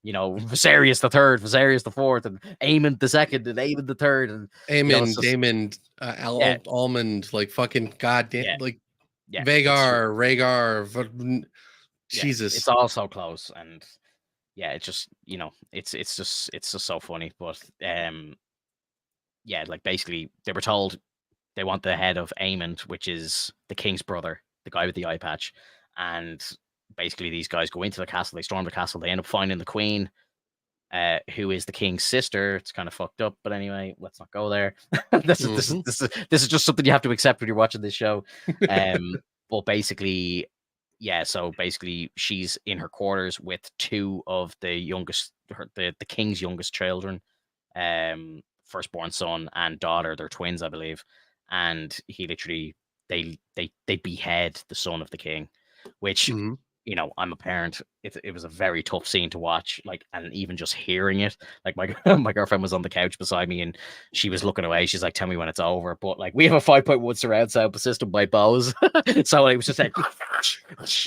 Viserys the third, Viserys the fourth, and Aemon the second, and Aemon the third, and Aemon, Daemon, Almond, like fucking goddamn, like Vhagar, Rhaegar, Jesus, it's all so close, and yeah, it's just it's just so funny. But yeah, like basically they were told they want the head of Aemon, which is the king's brother, the guy with the eye patch, and basically these guys go into the castle, they storm the castle, they end up finding the queen, who is the king's sister. It's kind of fucked up, but anyway, let's not go there. This is just something you have to accept when you're watching this show. But basically, yeah. So basically, she's in her quarters with two of the youngest, the king's youngest children, firstborn son and daughter. They're twins, I believe, and he literally they behead the son of the king, which Mhm. you know, I'm a parent. It was a very tough scene to watch, like, and even just hearing it, like my my girlfriend was on the couch beside me and she was looking away. She's like, "Tell me when it's over." But like, we have a 5.1 surround sound system by Bose, so it was just like, I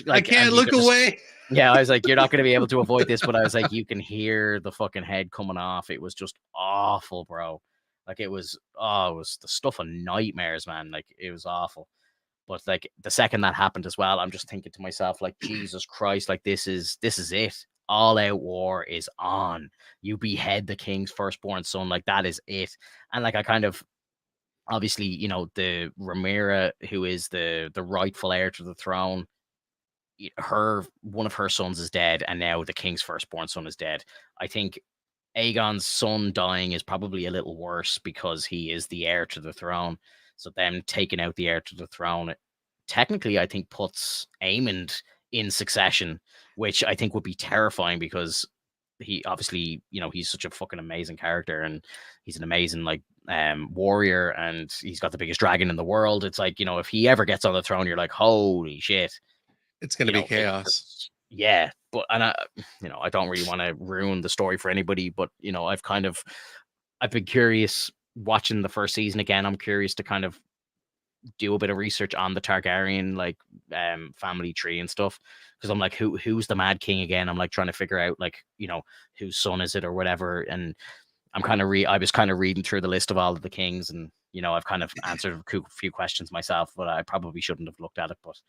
like, can't and you look could just, away. yeah, I was like, "You're not going to be able to avoid this," but I was like, "You can hear the fucking head coming off." It was just awful, bro. Like it was, oh, it was the stuff of nightmares, man. Like it was awful. But like the second that happened as well, I'm just thinking to myself, like, Jesus Christ, like this is it. All out war is on. You behead the king's firstborn son, like that is it. And like I kind of obviously, you know, the Ramira, who is the rightful heir to the throne, her one of her sons is dead, and now the king's firstborn son is dead. I think Aegon's son dying is probably a little worse because he is the heir to the throne. So them taking out the heir to the throne, technically, I think puts Aemond in succession, which I think would be terrifying because he obviously, you know, he's such a fucking amazing character and he's an amazing like warrior and he's got the biggest dragon in the world. It's like, you know, if he ever gets on the throne, you're like, holy shit, It's going to you be know, it's chaos. just, yeah. But and I, you know, I don't really want to ruin the story for anybody, but you know, I've been curious watching the first season again. I'm curious to kind of do a bit of research on the Targaryen like family tree and stuff because I'm like, who's the Mad King again? I'm like trying to figure out like, you know, whose son is it or whatever. And I was kind of reading through the list of all of the kings, and you know, I've kind of answered a few questions myself, but I probably shouldn't have looked at it. But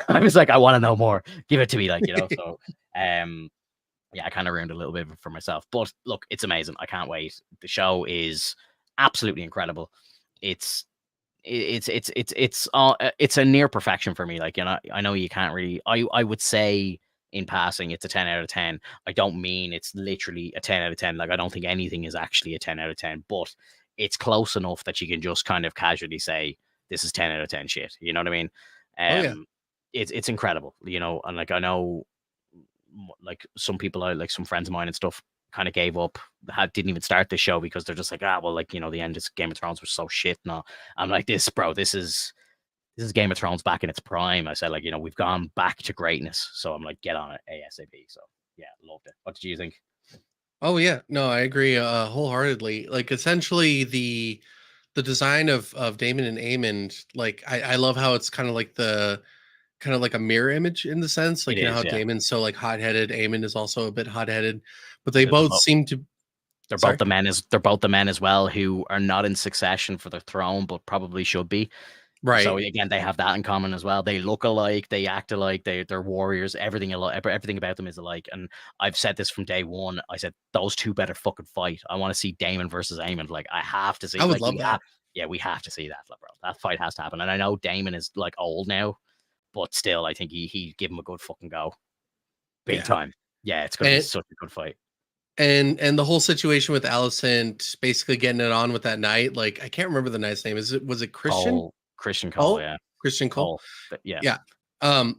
I was like, I want to know more. Give it to me, like, you know. So yeah, I kind of ruined a little bit for myself. But look, it's amazing. I can't wait. The show is absolutely incredible. It's it's a near perfection for me. Like, you know, I know you can't really. I would say in passing, it's a 10 out of 10. I don't mean it's literally a 10 out of 10. Like, I don't think anything is actually a 10 out of 10, but it's close enough that you can just kind of casually say this is 10 out of 10 shit. You know what I mean? Oh yeah. It's incredible. You know, and like I know, like some people, like some friends of mine and stuff, kind of gave up, didn't even start the show because they're just like, well, like, you know, the end of Game of Thrones was so shit. No, I'm like, this, bro, this is Game of Thrones back in its prime. I said, like, you know, we've gone back to greatness. So I'm like, get on it ASAP. So yeah, loved it. What did you think? Oh yeah. No, I agree wholeheartedly. Like essentially the design of Damon and Aemond, like I love how it's kind of like a mirror image in the sense, It like you know is, how yeah. Damon's so like hot-headed, Aemond is also a bit hot-headed, but they They're, they're both both seem to. they're both Sorry. the men as they're both the men as well who are not in succession for the throne, but probably should be. So Right. again, they have that in common as well. They look alike, they act alike, they're warriors. Everything alike, everything about them is alike. And I've said this from day one. I said those two better fucking fight. I want to see Damon versus Aemon. Like I have to see. I would Like love that. yeah, we have to see that, like, bro. That fight has to happen. And I know Damon is like old now, but still, I think he give him a good fucking go, big Yeah. time. Yeah, it's gonna be And such a good fight. and the whole situation with Alicent basically getting it on with that knight, like I can't remember the knight's name. Was it Christian? Christian Cole, Cole? yeah, Christian Cole? Cole, but yeah, Yeah.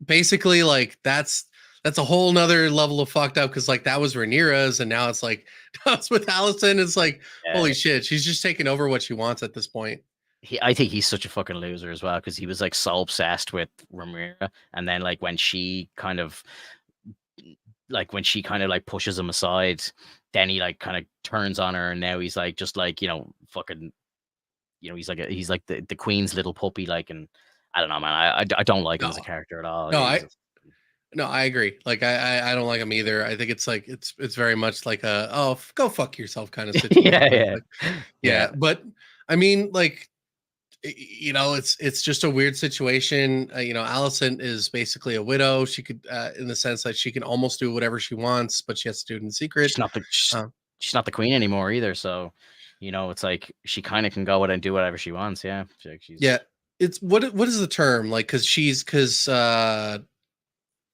Basically like that's a whole nother level of fucked up because like that was Rhaenyra's and now it's like now it's with Alicent. It's like yeah. holy shit, she's just taking over what she wants at this point. I think he's such a fucking loser as well because he was like so obsessed with Ramira, and then like when she kind of like pushes him aside, then he like kind of turns on her, and now he's like just like, you know, fucking, you know, he's like the queen's little puppy, like. And I don't know, man. I don't like him as a No, character at all. no, He's no, I agree. Like I don't like him either. I think it's like it's very much like a go fuck yourself kind of situation. yeah, It's yeah, like, yeah. yeah, but I mean like you know it's just a weird situation. You know, Alicent is basically a widow. She could in the sense that she can almost do whatever she wants, but she has to do it in secret. She's not the Uh, she's not the queen anymore either. So, you know, it's like she kind of can go out and do whatever she wants. Yeah, yeah, she's it's what is the term like? Because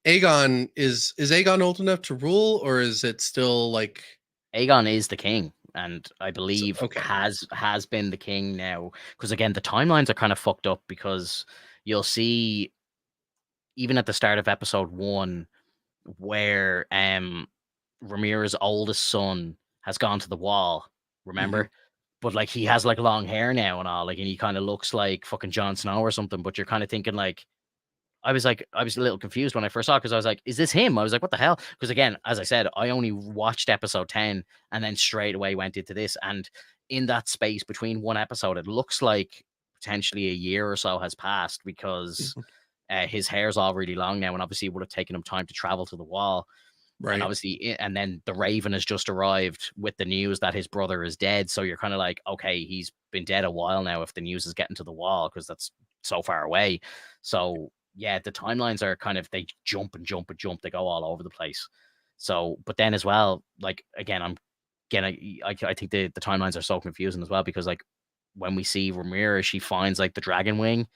Aegon is Aegon old enough to rule, or is it still like? Aegon is the king, and I So, believe okay. has been the king now. Because again, the timelines are kind of fucked up because you'll see even at the start of episode 1 where Rhaenyra's oldest son has gone to the wall, Hmm. remember? But like he has like long hair now and all, like, and he kind of looks like fucking Jon Snow or something. But you're kind of thinking like, I was a little confused when I first saw it because I was like, is this him? I was like, what the hell? Because again, as I said, I only watched episode 10 and then straight away went into this. And in that space between one episode, it looks like potentially a year or so has passed because his hair's all really long now, and obviously it would have taken him time to travel to the wall. And Right. obviously, and then the Raven has just arrived with the news that his brother is dead. So you're kind of like, okay, he's been dead a while now. If the news is getting to the wall, because that's so far away. So yeah, the timelines are kind of, they jump and jump and jump. They go all over the place. So, but then as well, like again, I think the timelines are so confusing as well because like when we see Rhaenyra, she finds like the dragon wing,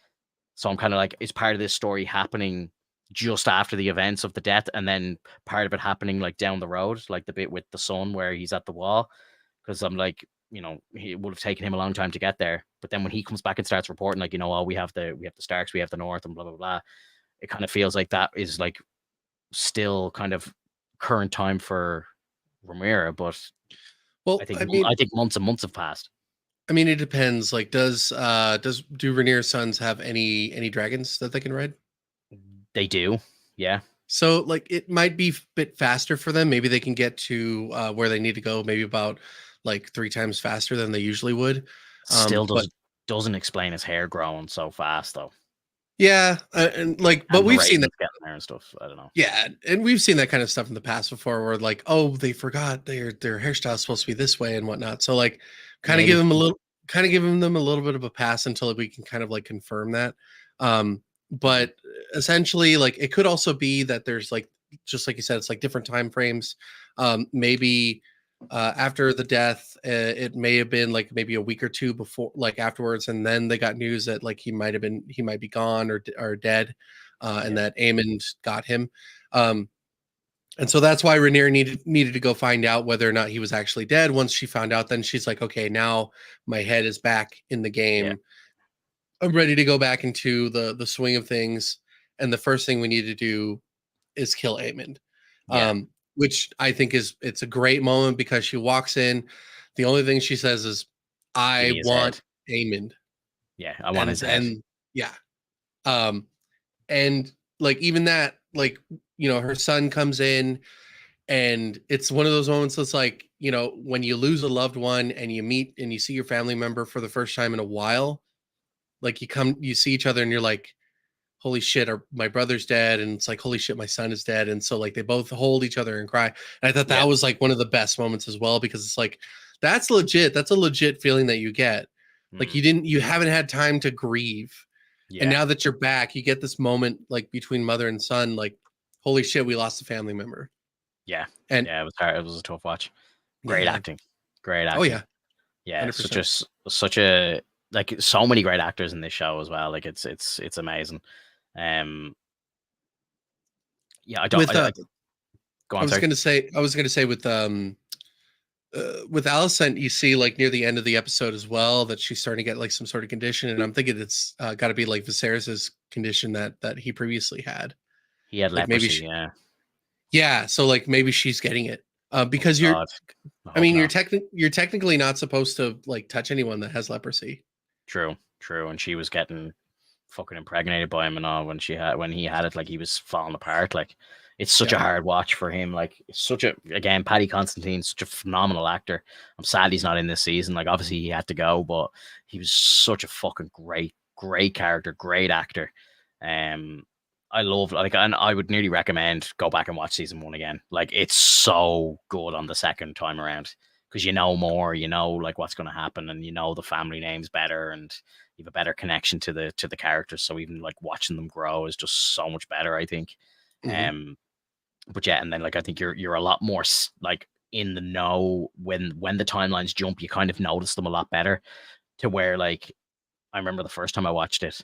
so I'm kind of like, is part of this story happening just after the events of the death, and then part of it happening like down the road, like the bit with the son where he's at the wall? Because I'm like, it would have taken him a long time to get there. But then when he comes back and starts reporting, like, oh, we have the Starks, we have the North, and blah blah blah. It kind of feels like that is like still kind of current time for Rhaenyra, but Well, I think months and months have passed. I mean, it depends. Like, do Rhaenyra's sons have any dragons that they can ride? They do, yeah. So, like, it might be a bit faster for them. Maybe they can get to where they need to go, maybe about like 3 times faster than they usually would. Still But doesn't explain his hair growing so fast though. yeah, and like, but And the we've seen that. Ravens getting there and stuff. I don't know. Yeah, and we've seen that kind of stuff in the past before, where like, oh, they forgot their hairstyle is supposed to be this way and whatnot. So like, Maybe. kind of giving them a little bit of a pass until we can kind of like confirm that. Mhm. But essentially, like, it could also be that there's like, just like you said, it's like different time frames. Maybe after the death, it may have been like maybe a week or two before, like afterwards, and then they got news that like he might be gone or dead, and Yeah. that Aemond got him. Um, and so that's why Rhaenyra needed to go find out whether or not he was actually dead. Once she found out, then she's like, okay, now my head is back in the Yeah. game. I'm ready to go back into the swing of things. And the first thing we need to do is kill Aemond. Yeah. Which I think it's a great moment because she walks in. The only thing she says is, Give "I me his want head. Aemond," Yeah. I want and his head. yeah, um, and like even that, like, her son comes in, and it's one of those moments that's like, when you lose a loved one and you meet and you see your family member for the first time in a while, like you see each other and you're like, holy shit, my brother's dead, and it's like, holy shit, my son is dead, and so like they both hold each other and cry. And I thought Yeah. that was like one of the best moments as well, because it's like, that's legit. That's a legit feeling that you get. Like, Mm. you haven't had time to grieve, and Yeah. now that you're back, you get this moment like between mother and son, like, holy shit, we lost a family member. Yeah. And Yeah. It was hard. It was a tough watch. Great yeah, acting. Great oh acting. yeah, Yeah. 100%. Such a, like, so many great actors in this show as well. Like it's amazing. Um. Yeah. I don't. With Go on. Sorry. I was gonna say with Alicent, you see like near the end of the episode as well that she's starting to get like some sort of condition, and I'm thinking it's got to be like Viserys's condition that he previously had. He had Like maybe, leprosy. Yeah. yeah. So like maybe she's getting it Oh because God. I I hope mean, not. you're technically not supposed to like touch anyone that has leprosy. True. True. And she was getting fucking impregnated by him and all when he had it, like he was falling apart. Like it's such Yeah. a hard watch for him. Like such a, again, Paddy Constantine, such a phenomenal actor. I'm sad he's not in this season. Like obviously he had to go, but he was such a fucking great character, great actor. Um I love, like, and I would nearly recommend go back and watch season 1 again. Like it's so good on the second time around because you know more, like what's going to happen, and the family names better, and you have a better connection to the characters. So even like watching them grow is just so much better, I think. Hmm. Um, but yeah, and then like I think you're a lot more like in the know when the timelines jump. You kind of notice them a lot better. To where like I remember the first time I watched it,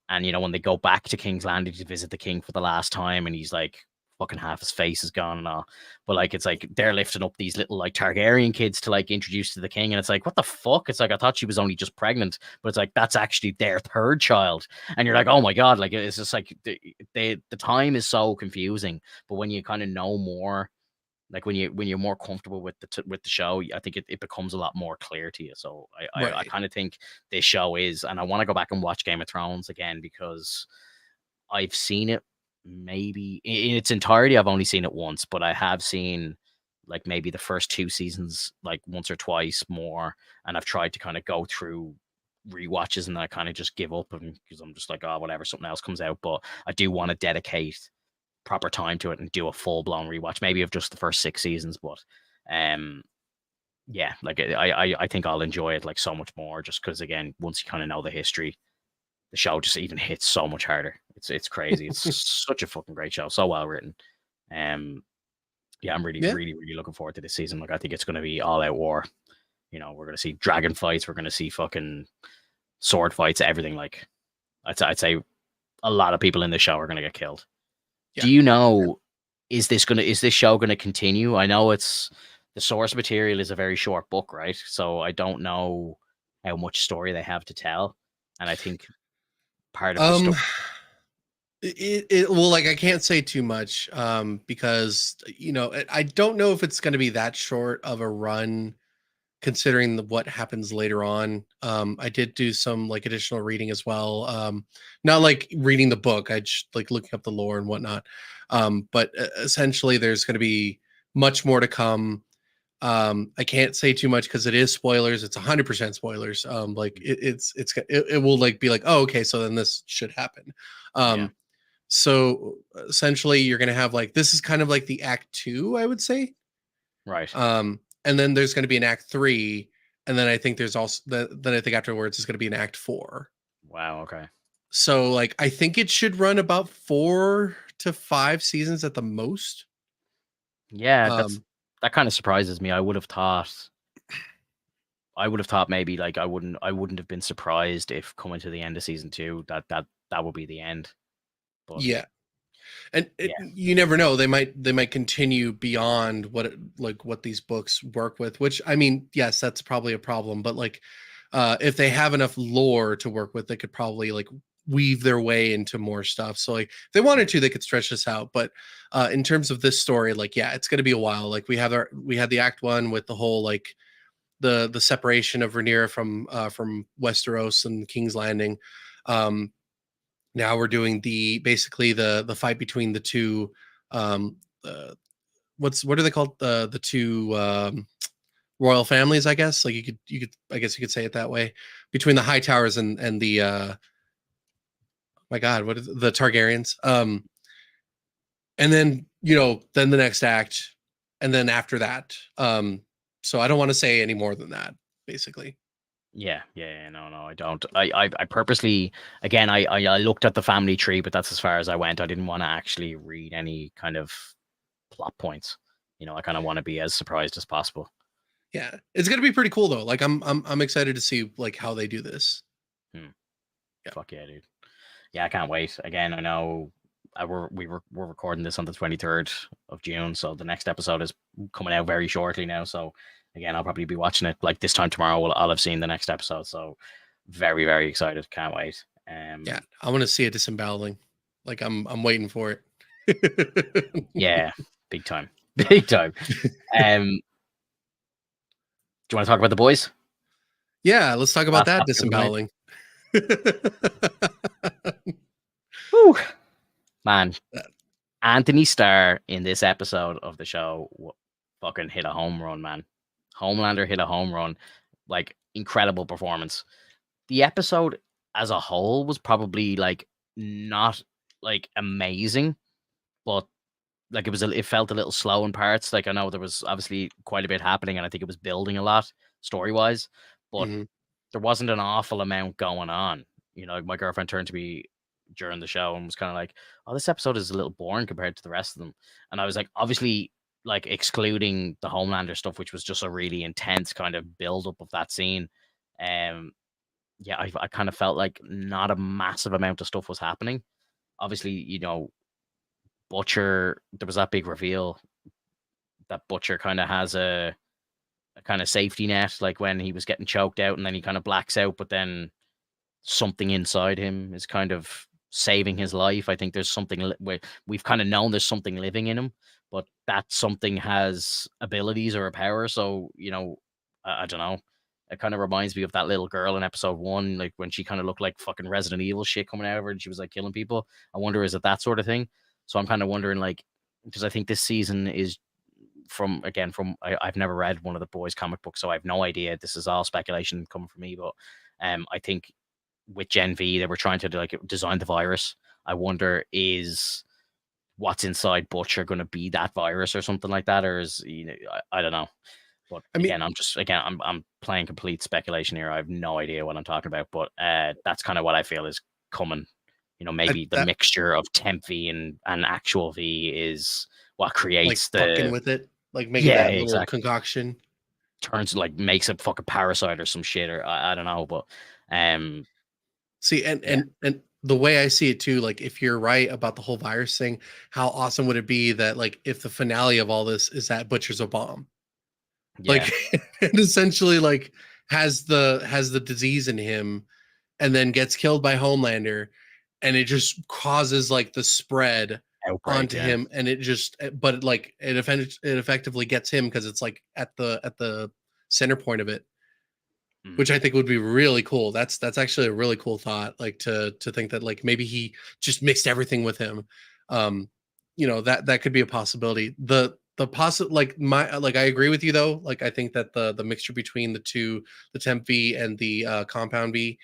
and when they go back to King's Landing to visit the king for the last time, and he's like fucking half his face is gone and all. But like, it's like they're lifting up these little like Targaryen kids to like introduce to the king, and it's like, what the fuck? It's like, I thought she was only just pregnant, but it's like that's actually their third child, and you're like, oh my god, like it's just like the time is so confusing. But when you kind of know more, like when you're more comfortable with with the show, I think it becomes a lot more clear to you. So I Right. kind of think this show is, and I want to go back and watch Game of Thrones again because I've seen it maybe in its entirety. I've only seen it once, but I have seen like maybe the first two seasons like once or twice more, and I've tried to kind of go through rewatches, and I kind of just give up, and because I'm just like, oh, whatever, something else comes out. But I do want to dedicate proper time to it and do a full blown rewatch, maybe of just the first six seasons. But um, yeah, like I think I'll enjoy it like so much more, just because again, once you kind of know the history, the show just even hits so much harder. It's crazy. It's such a fucking great show, so well written. Um, yeah, I'm really, Yeah. really, really looking forward to this season. Like, I think it's going to be all out war. You know, we're going to see dragon fights. We're going to see fucking sword fights. Everything. Like, I'd say a lot of people in this show are going to get killed. Yeah. Do you know? Is this show going to continue? I know it's the source material is a very short book, right? So I don't know how much story they have to tell, and I think part of the Um, story. well, like I can't say too much because I don't know if it's going to be that short of a run considering what happens later on. I did do some like additional reading as well. Not like reading the book, I just like looking up the lore and whatnot. But essentially there's going to be much more to come. I can't say too much because it is spoilers. It's 100% spoilers. Like it will like be like, oh, okay, so then this should happen. Yeah, So essentially you're going to have like, this is kind of like the act 2, I would say. right. And then there's going to be an act 3, and then I think there's also then I think afterwards is going to be an act 4. Wow. Okay. So like I think it should run about 4 to 5 seasons at the most. Yeah, Um that kind of surprises me. I would have thought maybe like I wouldn't have been surprised if coming to the end of season two that would be the end. But yeah. And yeah, you never know, they might continue beyond like what these books work with, which I mean, yes, that's probably a problem, but like if they have enough lore to work with, they could probably like weave their way into more stuff. So like if they wanted to, they could stretch this out. But in terms of this story, like yeah, it's going to be a while. Like we had the act 1 with the whole like the separation of Rhaenyra from Westeros and King's Landing. Um, Now we're doing basically the fight between the two. Um, uh, what are they called? The two royal families, I guess. Like you could I guess you could say it that way, between the High Towers and the my God, what is the Targaryens? And then then the next act, and then after that. So I don't want to say any more than that, basically. yeah, no, I don't. I purposely, again, I looked at the family tree, but that's as far as I went. I didn't want to actually read any kind of plot points. You know, I kind of want to be as surprised as possible. Yeah, it's gonna be pretty cool though. Like I'm excited to see like how they do this. Hmm. Yeah. Fuck yeah, dude. Yeah, I can't wait. Again, I know we're recording this on the 23rd of June, so the next episode is coming out very shortly now. So again, I'll probably be watching it like this time tomorrow. I'll have seen the next episode. So very, very excited. Can't wait. Yeah, I want to see a disemboweling. Like I'm waiting for it. Yeah, big time. Big time. Do you want to talk about the boys? Yeah, let's talk about Last that episode of the night. disemboweling. Whew. Man, Anthony Starr in this episode of the show fucking hit a home run, man. Homelander hit a home run. Like, incredible performance. The episode as a whole was probably like not like amazing, but like it felt a little slow in parts. Like, I know there was obviously quite a bit happening, and I think it was building a lot story wise, but Mhm. there wasn't an awful amount going on. You know, my girlfriend turned to me during the show and was kind of like, "Oh, this episode is a little boring compared to the rest of them." And I was like, obviously, like excluding the Homelander stuff, which was just a really intense kind of build up of that scene. Um, yeah, I kind of felt like not a massive amount of stuff was happening. Obviously, you know, Butcher, there was that big reveal that Butcher kind of has a kind of safety net, like when he was getting choked out and then he kind of blacks out, but then something inside him is kind of saving his life. I think there's something we've kind of known there's something living in him, but that something has abilities or a power. So, I don't know. It kind of reminds me of that little girl in episode 1, like when she kind of looked like fucking Resident Evil shit coming out of her and she was like killing people. I wonder, is it that sort of thing? So I'm kind of wondering, like, because I think this season is I've never read one of the boys' comic books, so I have no idea. This is all speculation coming from me, but I think with Gen V, they were trying to like design the virus. I wonder, is what's inside Butcher going to be that virus or something like that, or is I don't know. But again, I'm playing complete speculation here. I have no idea what I'm talking about, but that's kind of what I feel is coming. Maybe the mixture of temp V and actual V is what creates like fucking with it, like making that little concoction. Makes a fucking parasite or some shit, or I don't know, but see, and the way I see it too, like if you're right about the whole virus thing, how awesome would it be that like if the finale of all this is that Butcher's a bomb, like and essentially like has the disease in him, and then gets killed by Homelander, and it just causes like the spread onto him, and it just but like it effectively gets him because it's like at the center point of it, which I think would be really cool. That's actually a really cool thought, like to think that like maybe he just mixed everything with him. That could be a possibility. The I agree with you though. Like I think that the mixture between the two, the temp V and the compound V,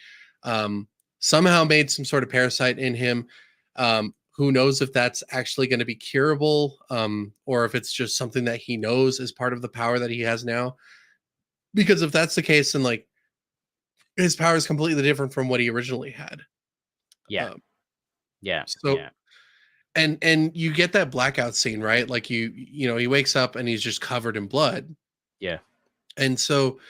somehow made some sort of parasite in him. Who knows if that's actually going to be curable, or if it's just something that he knows is part of the power that he has now. Because if that's the case, then like his power is completely different from what he originally had. So, and you get that blackout scene, right? Like he wakes up and he's just covered in blood. Yeah. And so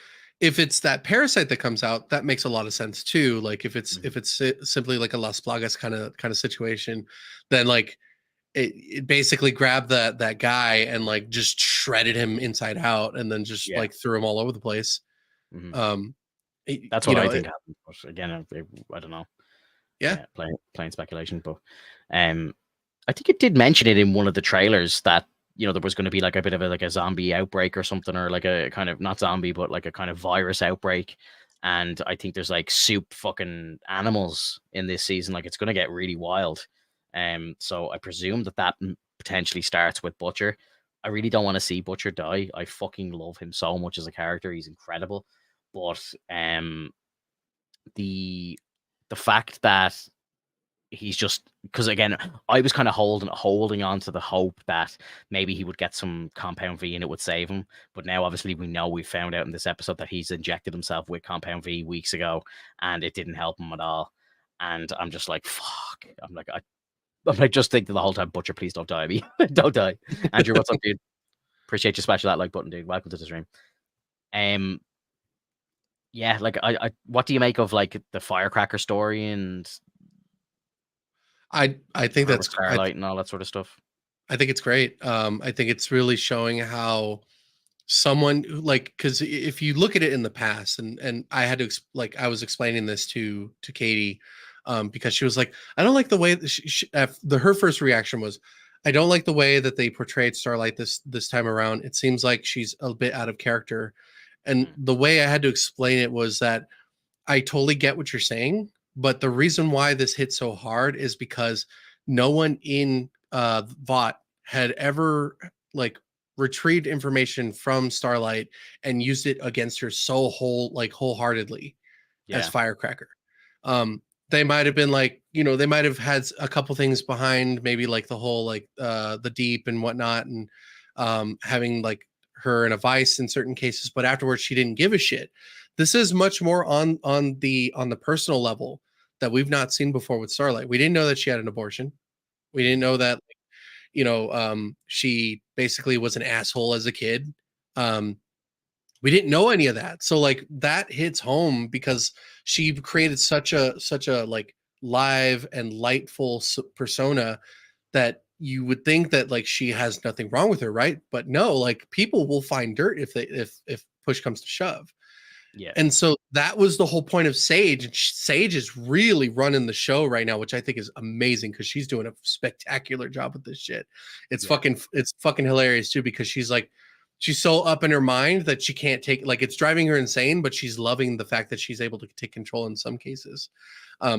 if it's that parasite that comes out, that makes a lot of sense too. Like if it's simply like a Las Plagas kind of situation, then like it basically grabbed that guy and like just shredded him inside out, and then just like threw him all over the place. That's what I think happened. But again, I don't know. Yeah, plain speculation. But I think it did mention it in one of the trailers that there was going to be like a bit of a zombie outbreak or something, or like a kind of not zombie, but like a kind of virus outbreak. And I think there's like soup fucking animals in this season. Like it's going to get really wild. So I presume that potentially starts with Butcher. I really don't want to see Butcher die. I fucking love him so much as a character. He's incredible. But the fact that he's just, because again, I was kind of holding on to the hope that maybe he would get some compound V and it would save him. But now obviously we found out in this episode that he's injected himself with compound V weeks ago and it didn't help him at all. And I'm just like, fuck. I'm like just thinking the whole time, Butcher, please don't die me. Don't die. Andrew, what's up, dude? Appreciate you smashing that like button, dude. Welcome to the stream. Yeah, like I what do you make of like the firecracker story and I think that's Starlight and all that sort of stuff? I think it's great. I think it's really showing how someone like, because if you look at it in the past, and I had to I was explaining this to Katie, because she was like, I don't like the way that her first reaction was, I don't like the way that they portrayed Starlight this time around. It seems like she's a bit out of character. And the way I had to explain it was that I totally get what you're saying, but the reason why this hit so hard is because no one in VOT had ever like retrieved information from Starlight and used it against her so wholeheartedly as Firecracker. They might have been like, they might have had a couple things behind, maybe like the whole like the deep and whatnot, and having like her in a vice in certain cases, but afterwards she didn't give a shit. This is much more on the personal level that we've not seen before with Starlight. We didn't know that she had an abortion. We didn't know that she basically was an asshole as a kid. We didn't know any of that. So like that hits home because she created such a like live and lightful persona that you would think that like she has nothing wrong with her, right? But no, like people will find dirt if they if push comes to shove. Yeah. And so that was the whole point of Sage. And Sage is really running the show right now, which I think is amazing because she's doing a spectacular job with this shit. It's fucking hilarious too, because she's like, she's so up in her mind that she can't take, like, it's driving her insane, but she's loving the fact that she's able to take control in some cases.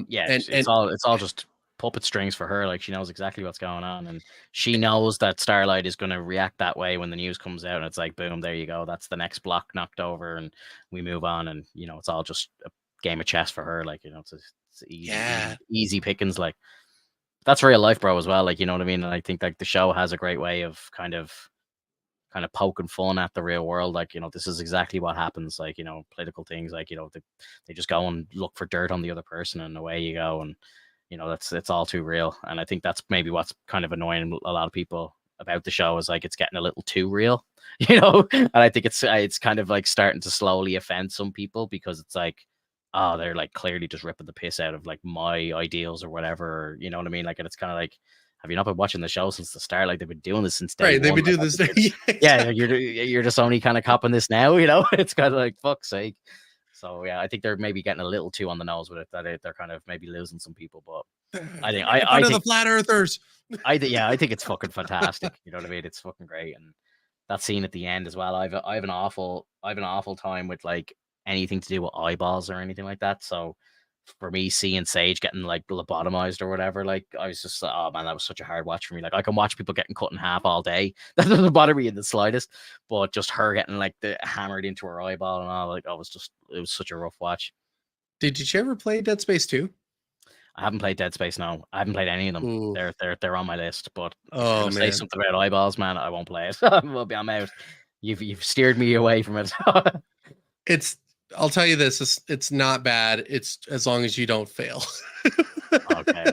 Yeah, And it's all just puppet strings for her. Like, she knows exactly what's going on, and she knows that Starlight is going to react that way when the news comes out, and it's like, boom, there you go, that's the next block knocked over, and we move on. And you know, it's all just a game of chess for her. Like, you know, it's easy pickings. Like, that's real life, bro, as well. Like, you know what I mean? And I think like the show has a great way of kind of poking fun at the real world. Like, you know, this is exactly what happens. Like, you know, political things, like, you know, they just go and look for dirt on the other person, and away you go. And you know, it's all too real. And I think that's maybe what's kind of annoying a lot of people about the show, is like it's getting a little too real, you know. And I think it's kind of like starting to slowly offend some people, because it's like, oh, they're like clearly just ripping the piss out of like my ideals or whatever, or, you know what I mean? Like, and it's kind of like, have you not been watching the show since the start? Like, they've been doing this since day right, they've one. been Like, doing this. yeah, you're just only kind of copping this now, you know. It's kind of like, fuck's sake. So yeah, I think they're maybe getting a little too on the nose with it. That they're kind of maybe losing some people. But I think I think the flat earthers. I think it's fucking fantastic. You know what I mean? It's fucking great. And that scene at the end as well. I've an awful time with like anything to do with eyeballs or anything like that. So for me, seeing Sage getting like lobotomized or whatever, like, I was just, oh man, that was such a hard watch for me. Like, I can watch people getting cut in half all day. That doesn't bother me in the slightest. But just her getting like hammered into her eyeball and all, like, it was such a rough watch. Did you ever play Dead Space 2? I haven't played Dead Space. No, I haven't played any of them. Ooh. They're on my list. But if Oh, you're gonna say man. something about eyeballs, man, I won't play it. I'm out. You've steered me away from it. I'll tell you this, it's not bad. It's as long as you don't fail. Okay.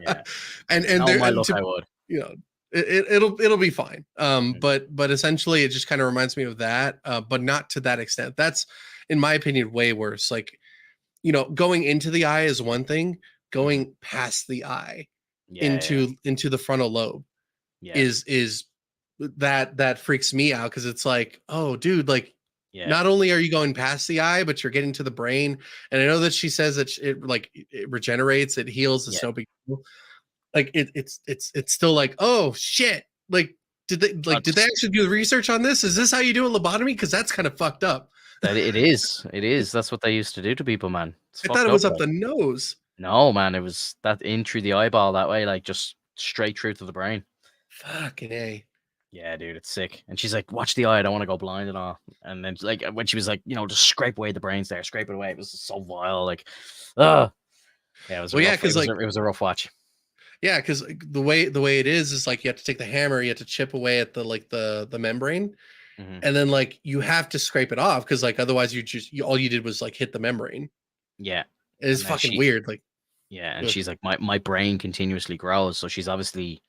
Yeah. And I would. You know, it'll be fine. But essentially it just kind of reminds me of that, but not to that extent. That's, in my opinion, way worse. Like, you know, going into the eye is one thing, going past the eye into the frontal lobe is that freaks me out, because it's like, oh dude, like, not only are you going past the eye, but you're getting to the brain. And I know that she says that it regenerates, it heals, it's no big deal. Like, it's still like, oh shit, like, did they actually do the research on this? Is this how you do a lobotomy? Because that's kind of fucked up. That it is. That's what they used to do to people, man. I thought it was up the nose. No, man, it was that in through the eyeball that way, like just straight through to the brain. Fucking A. Yeah, dude, it's sick. And she's like, watch the eye, I don't want to go blind and all. And then like when she was like, you know, just scrape away the brains there, scrape it away. It was so vile, like, yeah, it was. It was a rough watch. Yeah, because the way it is like, you have to take the hammer, you have to chip away at the membrane, and then like you have to scrape it off, because like otherwise all you did was like hit the membrane. Yeah, it's fucking weird. Like, yeah, and she's like, my brain continuously grows, so she's obviously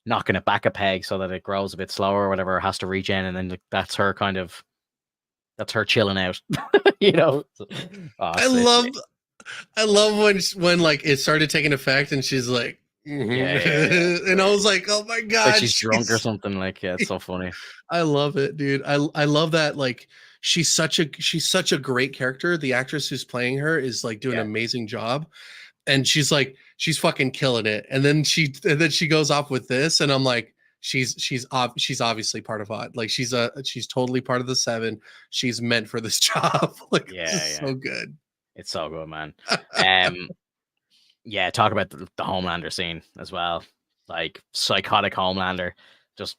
knocking it back a peg so that it grows a bit slower or whatever, has to regen, and then that's her chilling out. You know. I love when like it started taking effect and she's like, and I was like, oh my god, like she's drunk or something. Like, yeah, it's so funny. I love it, dude. I love that. Like, she's such a great character. The actress who's playing her is like doing an amazing job, and she's fucking killing it. And then she goes off with this, and I'm like, she's obviously part of HOT. Like, she's totally part of the 7. She's meant for this job. Like, so good. It's so good, man. Yeah, talk about the Homelander scene as well. Like, psychotic Homelander. Just,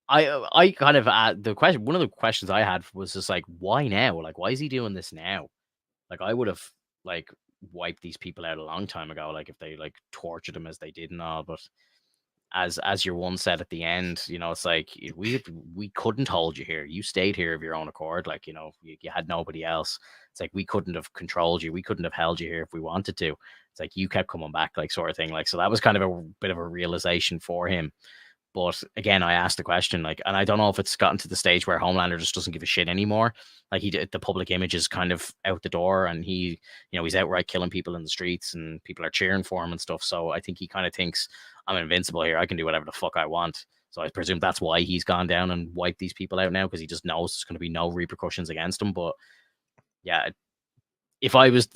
I kind of one of the questions I had was just like, why now? Like, why is he doing this now? Like, I would have like wiped these people out a long time ago. Like, if they like tortured him as they did and all. But as your one said at the end, you know, it's like, we couldn't hold you here. You stayed here of your own accord. Like, you know, you had nobody else. It's like, we couldn't have controlled you. We couldn't have held you here if we wanted to. It's like, you kept coming back, like, sort of thing. Like, so that was kind of a bit of a realization for him. But again, I asked the question, like, and I don't know if it's gotten to the stage where Homelander just doesn't give a shit anymore. Like, the public image is kind of out the door, and he's outright killing people in the streets, and people are cheering for him and stuff. So I think he kind of thinks, I'm invincible here. I can do whatever the fuck I want. So I presume that's why he's gone down and wiped these people out now, because he just knows there's going to be no repercussions against him. But yeah, if I was,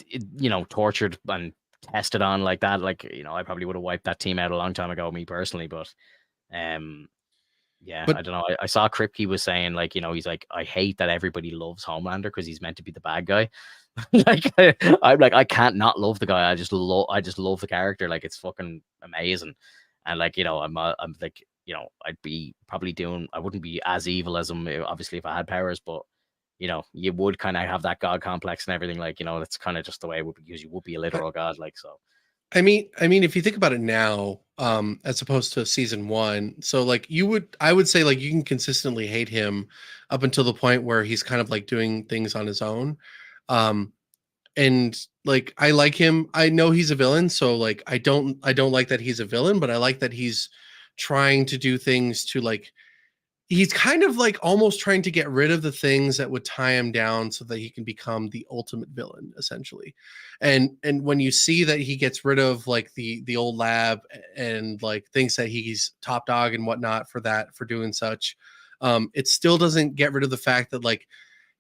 tortured and tested on like that, like, I probably would have wiped that team out a long time ago, me personally. But yeah, But I don't know. I saw Kripke was saying, like, he's like, I hate that everybody loves Homelander because he's meant to be the bad guy. Like, I'm like, I can't not love the guy. I just love the character. Like, it's fucking amazing. And like, I'm like, I'd be probably I wouldn't be as evil as him, obviously, if I had powers, but you would kind of have that god complex and everything. Like, that's kind of just the way it would be, because you would be a literal god. Like, so. I mean, if you think about it now, as opposed to season 1, so like I would say like you can consistently hate him up until the point where he's kind of like doing things on his own. And like I like him. I know he's a villain, so like I don't like that he's a villain, but I like that he's trying to do things to like he's kind of like almost trying to get rid of the things that would tie him down so that he can become the ultimate villain, essentially. And when you see that he gets rid of like the old lab and like thinks that he's top dog and whatnot for doing such, it still doesn't get rid of the fact that like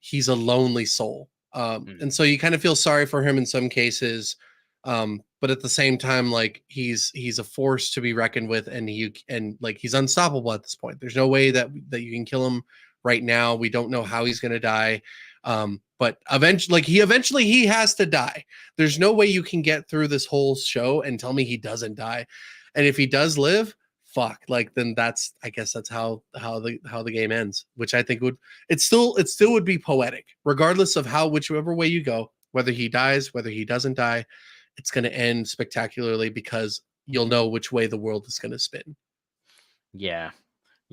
he's a lonely soul. And so you kind of feel sorry for him in some cases. But at the same time, like he's a force to be reckoned with, and like he's unstoppable at this point. There's no way that you can kill him right now. We don't know how he's gonna die. But eventually, he has to die. There's no way you can get through this whole show and tell me he doesn't die. And if he does live, fuck, like then I guess that's how the game ends, which I think it still would be poetic, regardless of whichever way you go, whether he dies, whether he doesn't die. It's going to end spectacularly because you'll know which way the world is going to spin. Yeah.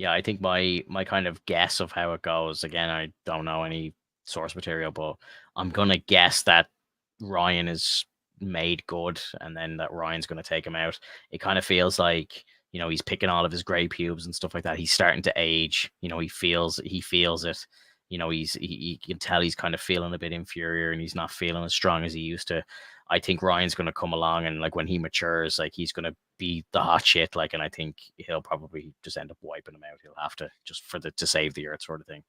I think my kind of guess of how it goes, again, I don't know any source material, but I'm going to guess that Ryan is made good, and then that Ryan's going to take him out. It kind of feels like, he's picking all of his gray pubes and stuff like that. He's starting to age. He feels it. He can tell he's kind of feeling a bit inferior, and he's not feeling as strong as he used to. I think Ryan's going to come along, and like when he matures, like he's going to be the hot shit. Like, and I think he'll probably just end up wiping him out. He'll have to, just to save the earth, sort of thing.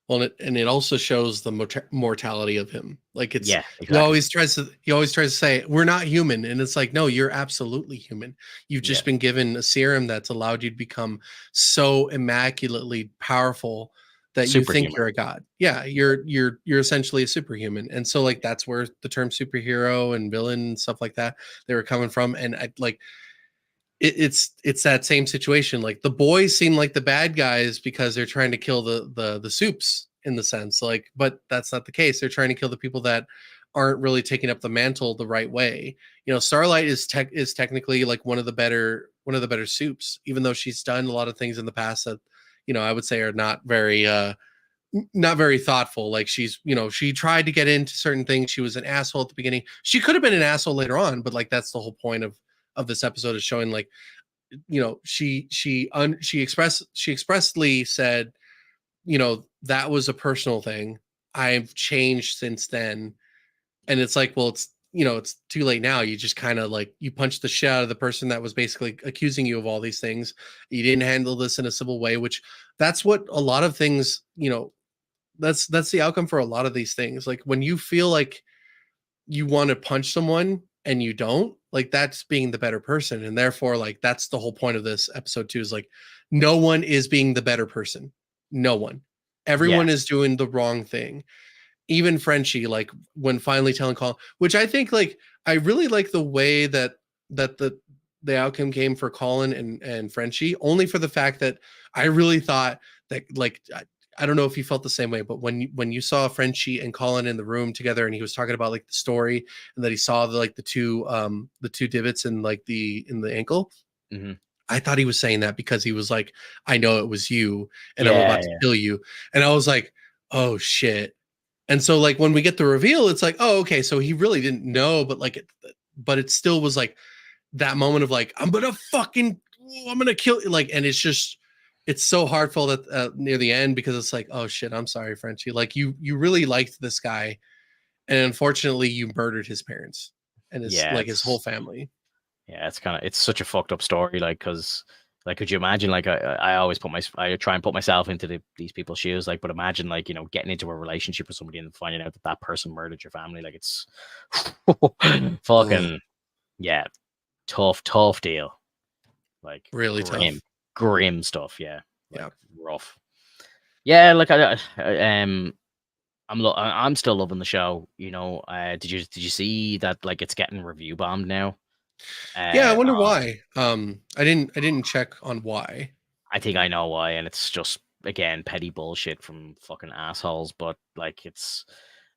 Well, it also shows the mortality of him. Like it's, yeah, exactly. he always tries to say we're not human, and it's like, no, you're absolutely human. You've just been given a serum that's allowed you to become so immaculately powerful that you think you're a god. Yeah, you're essentially a superhuman. And so like that's where the term superhero and villain and stuff like that, they were coming from. And I like it's that same situation. Like the boys seem like the bad guys because they're trying to kill the soups, in the sense, like, but that's not the case. They're trying to kill the people that aren't really taking up the mantle the right way. Starlight is technically like one of the better soups, even though she's done a lot of things in the past that I would say are not very thoughtful. Like she's, she tried to get into certain things. She was an asshole at the beginning. She could have been an asshole later on, but like that's the whole point of this episode, is showing like, she expressly said, that was a personal thing. I've changed since then. And it's like, well, it's too late now. You just kind of like, you punched the shit out of the person that was basically accusing you of all these things. You didn't handle this in a civil way, which that's what a lot of things, that's the outcome for a lot of these things. Like when you feel like you want to punch someone and you don't, like that's being the better person. And therefore, like, that's the whole point of this episode too, is like, no one is being the better person. No one. Everyone is doing the wrong thing. Even Frenchie, like when finally telling Colin, which I think, like, I really like the way that the outcome came for Colin and Frenchie, only for the fact that I really thought that, like, I don't know if you felt the same way, but when you saw Frenchie and Colin in the room together, and he was talking about like the story, and that he saw the two divots in like in the ankle, I thought he was saying that because he was like, I know it was you, and I'm about to kill you, and I was like, oh shit. And so like when we get the reveal, it's like, oh, okay, so he really didn't know, but like but it still was like that moment of like, I'm gonna fucking oh, I'm gonna kill you, like, and it's so heartfelt at near the end, because it's like, oh shit, I'm sorry, Frenchie. Like, you really liked this guy, and unfortunately, you murdered his parents and Yeah, his whole family. it's kind of, it's such a fucked up story. Like, because like, could you imagine? Like, I always I try and put myself into these people's shoes. Like, but imagine, like, getting into a relationship with somebody and finding out that that person murdered your family. Like, it's Mm, fucking, yeah, tough deal. Like, really tough. grim stuff. Yeah, like, Yeah. rough. Yeah, like, I'm still loving the show. Did you see that, like, it's getting review bombed now? Yeah, I Uh, wonder uh, why. I didn't check on why. I think I know why, and it's just, again, petty bullshit from fucking assholes. But like, it's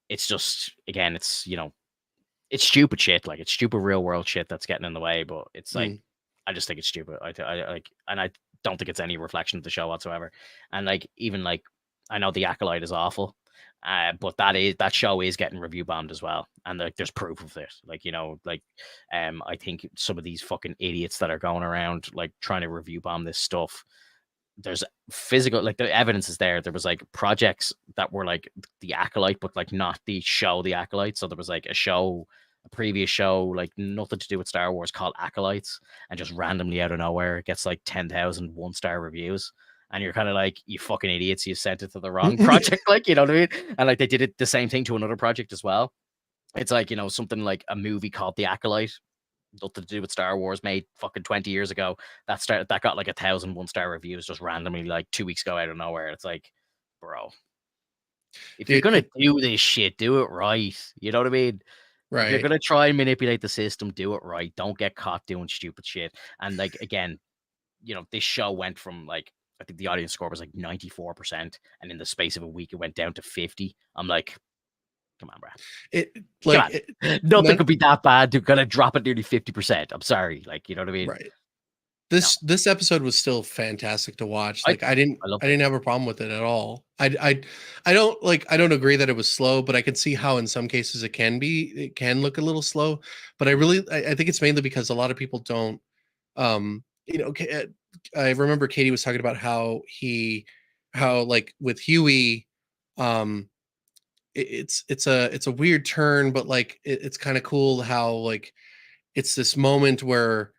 just, again, it's stupid shit. Like, it's stupid real world shit that's getting in the way. But it's like, Mm. I just think it's stupid. I like, and I don't think it's any reflection of the show whatsoever. And like, even like, I know The Acolyte is awful, but that show is getting review bombed as well. And like, there's proof of this. Like, like, I think some of these fucking idiots that are going around like trying to review bomb this stuff, there's physical, like, the evidence is there. There was like projects that were like The Acolyte, but like not the show The Acolyte. So there was like a previous show, like nothing to do with Star Wars, called Acolytes, and just randomly out of nowhere it gets like 10,000 1-star reviews. And you're kind of like, you fucking idiots, you sent it to the wrong project. Like, you know what I mean? And like, they did it the same thing to another project as well. It's like, something like a movie called The Acolyte, nothing to do with Star Wars, made fucking 20 years ago. That got like 1,000 1-star reviews just randomly, like 2 weeks ago, out of nowhere. It's like, bro, if you're Dude, gonna do this shit, do it right. You know what I mean? If you're right. gonna try and manipulate the system, do it right. Don't get caught doing stupid shit. And like, again, this show went from, like, I think the audience score was like 94%, and in the space of a week it went down to 50. I'm like, come on, bro. It Come like it, on. Nothing none, could be that bad to gonna drop it nearly 50%. I'm sorry. Like, you know what I mean? right. No. This episode was still fantastic to watch. I Like, I didn't I loved I it. didn't have a problem with it at all. I don't agree that it was slow, but I can see how in some cases it can look a little slow. But I think it's mainly because a lot of people don't I remember Katie was talking about how like with Huey, um it's a weird turn, but like it's kind of cool how like it's this moment where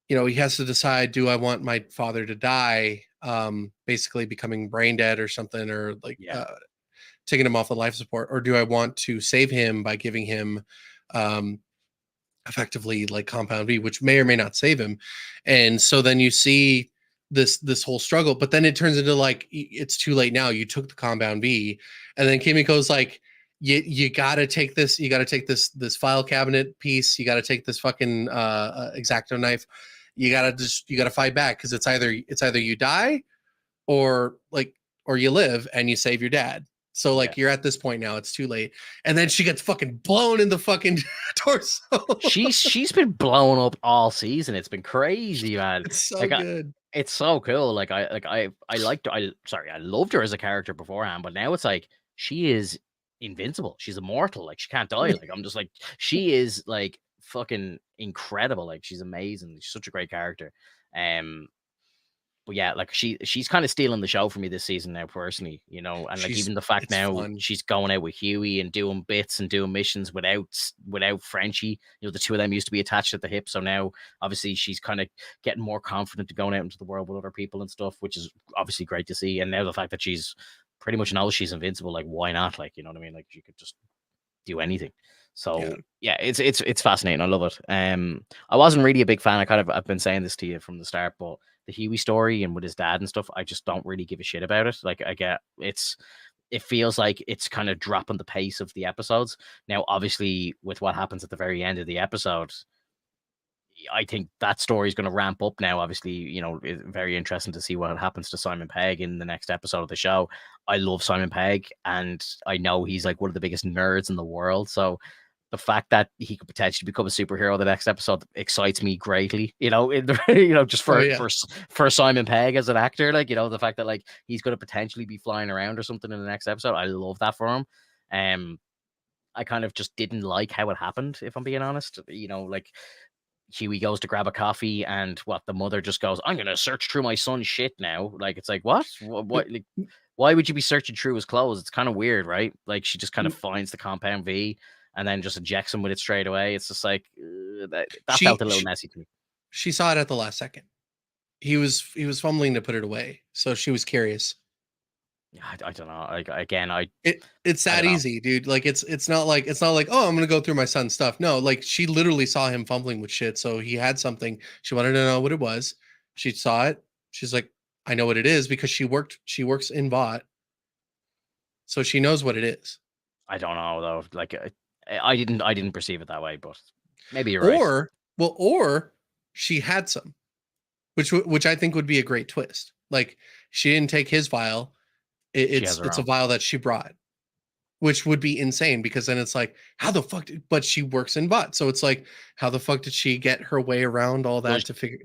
he has to decide, do I want my father to die, basically becoming brain dead or something, or like Yeah. taking him off the life support, or do I want to save him by giving him um effectively like compound V, which may or may not save him. And so then you see this whole struggle, but then it turns into like, it's too late now. You took the compound V, and then Kimiko's like, you gotta take this, this file cabinet piece, you gotta take this fucking exacto knife, you gotta fight back, because it's either you die, or like, or you live and you save your dad. So Yeah. like, you're at this point now, it's too late. And then she gets fucking blown in the fucking torso. She's been blown up all season. It's been crazy, man. It's so Like, good. it's so cool. Like, I liked her. I loved her as a character beforehand, but now it's like she is invincible. She's immortal. Like, she can't die. Like, I'm just like, she is like fucking incredible. Like, she's amazing. She's such a great character. Um, but yeah, like, she's kind of stealing the show for me this season now, personally, and like, She's even the fact It's now fun. she's going out with Huey and doing bits and doing missions without Frenchie. The two of them used to be attached at the hip, so now obviously she's kind of getting more confident to going out into the world with other people and stuff, which is obviously great to see. And now the fact that she's pretty much knows she's invincible, like, why not? Like, you know what I mean? Like, she could just do anything. Yeah. So yeah, it's fascinating. I love it. I wasn't really a big fan. I've been saying this to you from the start, but the Huey story and with his dad and stuff, I just don't really give a shit about it. Like, it feels like it's kind of dropping the pace of the episodes. Now, obviously, with what happens at the very end of the episode, I think that story is going to ramp up now. Obviously, it's very interesting to see what happens to Simon Pegg in the next episode of the show. I love Simon Pegg, and I know he's like one of the biggest nerds in the world. So the fact that he could potentially become a superhero the next episode excites me greatly. Just Oh for yeah. for Simon Pegg as an actor, like, the fact that, like, he's going to potentially be flying around or something in the next episode. I love that for him. I kind of just didn't like how it happened, if I'm being honest. Like, Huey goes to grab a coffee, and what the mother just goes, "I'm gonna search through my son's shit now." Like it's like what like why would you be searching through his clothes? It's kind of weird, right? Like she just kind of finds the compound V and then just injects him with it straight away. It's just like that felt She a little she messy to me. she saw it at the last second. He was fumbling to put it away, so she was curious. I don't know. Like again, It's I that don't know. easy, dude. Like it's not like, oh, I'm gonna go through my son's stuff. No, like she literally saw him fumbling with shit, so he had something. She wanted to know what it was. She saw it. She's like, I know what it is because she works in bot, so she knows what it is. I don't know though. Like I didn't perceive it that way, but maybe you're right. Or she had some, which I think would be a great twist. Like she didn't take his vial. She has her It's a own. vial that she brought, which would be insane because then it's like, how the fuck but she works in bot. So it's like, how the fuck did she get her way around all Does that to figure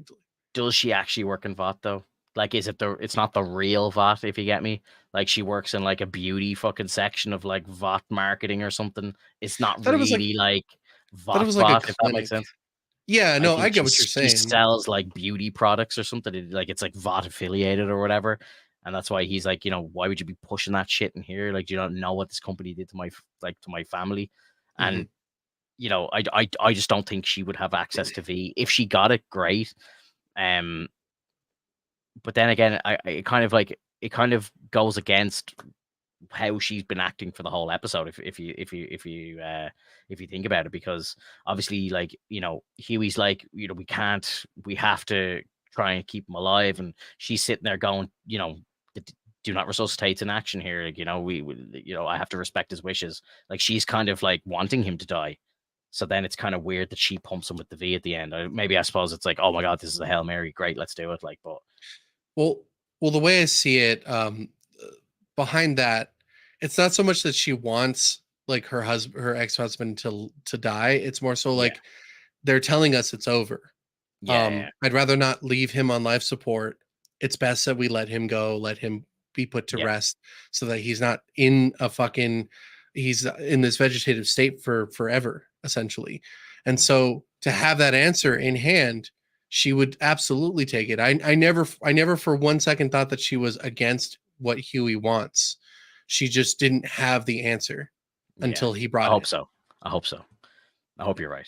does she actually work in VOT though? Like, is it it's not the real VOT, if you get me? Like, she works in like a beauty fucking section of like VOT marketing or something. It's not thought it was like really like thought it VOT was like a VOT, if that makes clinic. sense. Yeah, I no, I think get what you're she saying. sells like beauty products or something. Like it's like VOT affiliated or whatever. And that's why he's like, why would you be pushing that shit in here? Like, do you not know what this company did to to my family? Hmm. And I just don't think she would have access to V. If she got it, great. Um, but then again, it kind of goes against how she's been acting for the whole episode. If you think about it, because obviously, like Huey's like, we have to try and keep him alive, and she's sitting there going, do not resuscitate in action here. Like, I have to respect his wishes. Like she's kind of like wanting him to die. So then it's kind of weird that she pumps him with the V at the end. Maybe I suppose it's like, oh my god, this is a Hail Mary, great, let's do it. Like, but Well, the way I see it, behind that, it's not so much that she wants like her ex-husband to die. It's more so yeah, like they're telling us it's over. yeah, I'd rather not leave him on life support. It's best that we let him go, let him be put to yeah, rest so that he's not in a fucking he's in this vegetative state for forever, essentially. And mhm, so to have that answer in hand, she would absolutely take it. I never for one second thought that she was against what Huey wants. She just didn't have the answer yeah. until he I brought hope it. so. I hope so. I hope you're right.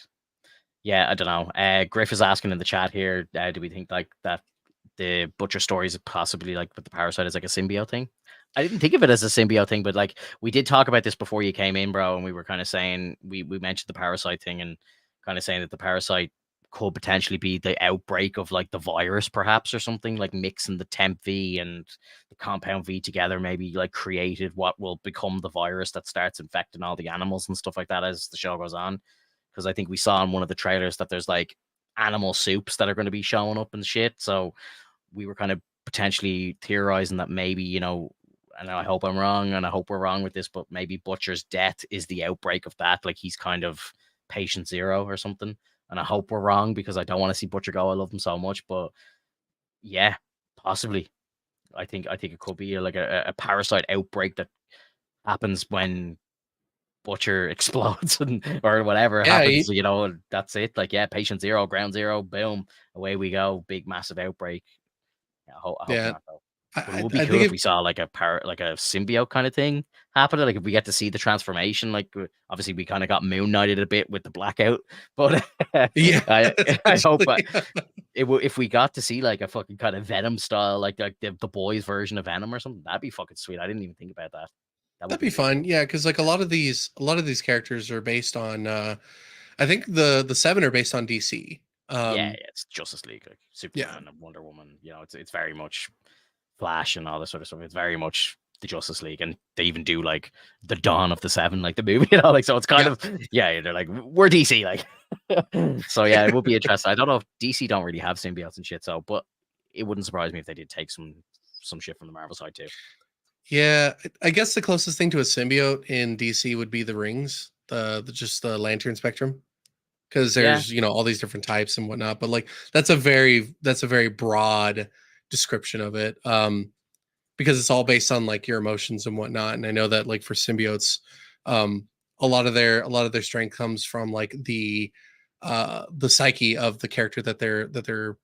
Yeah, I don't know. Griff is asking in the chat here, do we think like that the butcher story is possibly like with the parasite is like a symbiote thing? I didn't think of it as a symbiote thing, but like we did talk about this before you came in, bro, and we were kind of saying we mentioned the parasite thing and kind of saying that the parasite could potentially be the outbreak of like the virus, perhaps, or something, like mixing the temp V and the compound V together, maybe like created what will become the virus that starts infecting all the animals and stuff like that as the show goes on. Because I think we saw in one of the trailers that there's like animal soups that are going to be showing up and shit. So we were kind of potentially theorizing that maybe, and I hope I'm wrong and I hope we're wrong with this, but maybe Butcher's death is the outbreak of that. Like he's kind of patient zero or something. And I hope we're wrong because I don't want to see Butcher go. I love him so much. But yeah, possibly. I think it could be like a parasite outbreak that happens when Butcher explodes or whatever Yeah, happens, and that's it. Like, yeah, patient zero, ground zero, boom, away we go. Big massive outbreak. Yeah, I hope yeah. not though. But it I, would be I cool think if if we saw like like a symbiote kind of thing happening. Like if we get to see the transformation, like obviously we kind of got moon knighted a bit with the blackout, but yeah, I hope essentially. if we got to see like a fucking kind of Venom style, like the boys version of Venom or something, that'd be fucking sweet. I didn't even think about that. That would That'd be be really fun. cool. Yeah, because like a lot of these characters are based on I think the seven are based on DC. Yeah, yeah, it's Justice League, like Yeah. Superman and Wonder Woman. It's very much Flash and all this sort of stuff. It's very much the Justice League, and they even do like the Dawn of the Seven, like the movie, like so. It's kind Yeah. of yeah. They're like we're DC, like so. Yeah, it would be interesting. I don't know if DC don't really have symbiotes and shit, so but it wouldn't surprise me if they did take some shit from the Marvel side too. Yeah, I guess the closest thing to a symbiote in DC would be the rings, the just the lantern spectrum. Because Yeah, there's all these different types and whatnot, but like that's a very broad description of it. Because it's all based on like your emotions and whatnot. And I know that like for symbiotes, um, a lot of their strength comes from like the psyche of the character that they're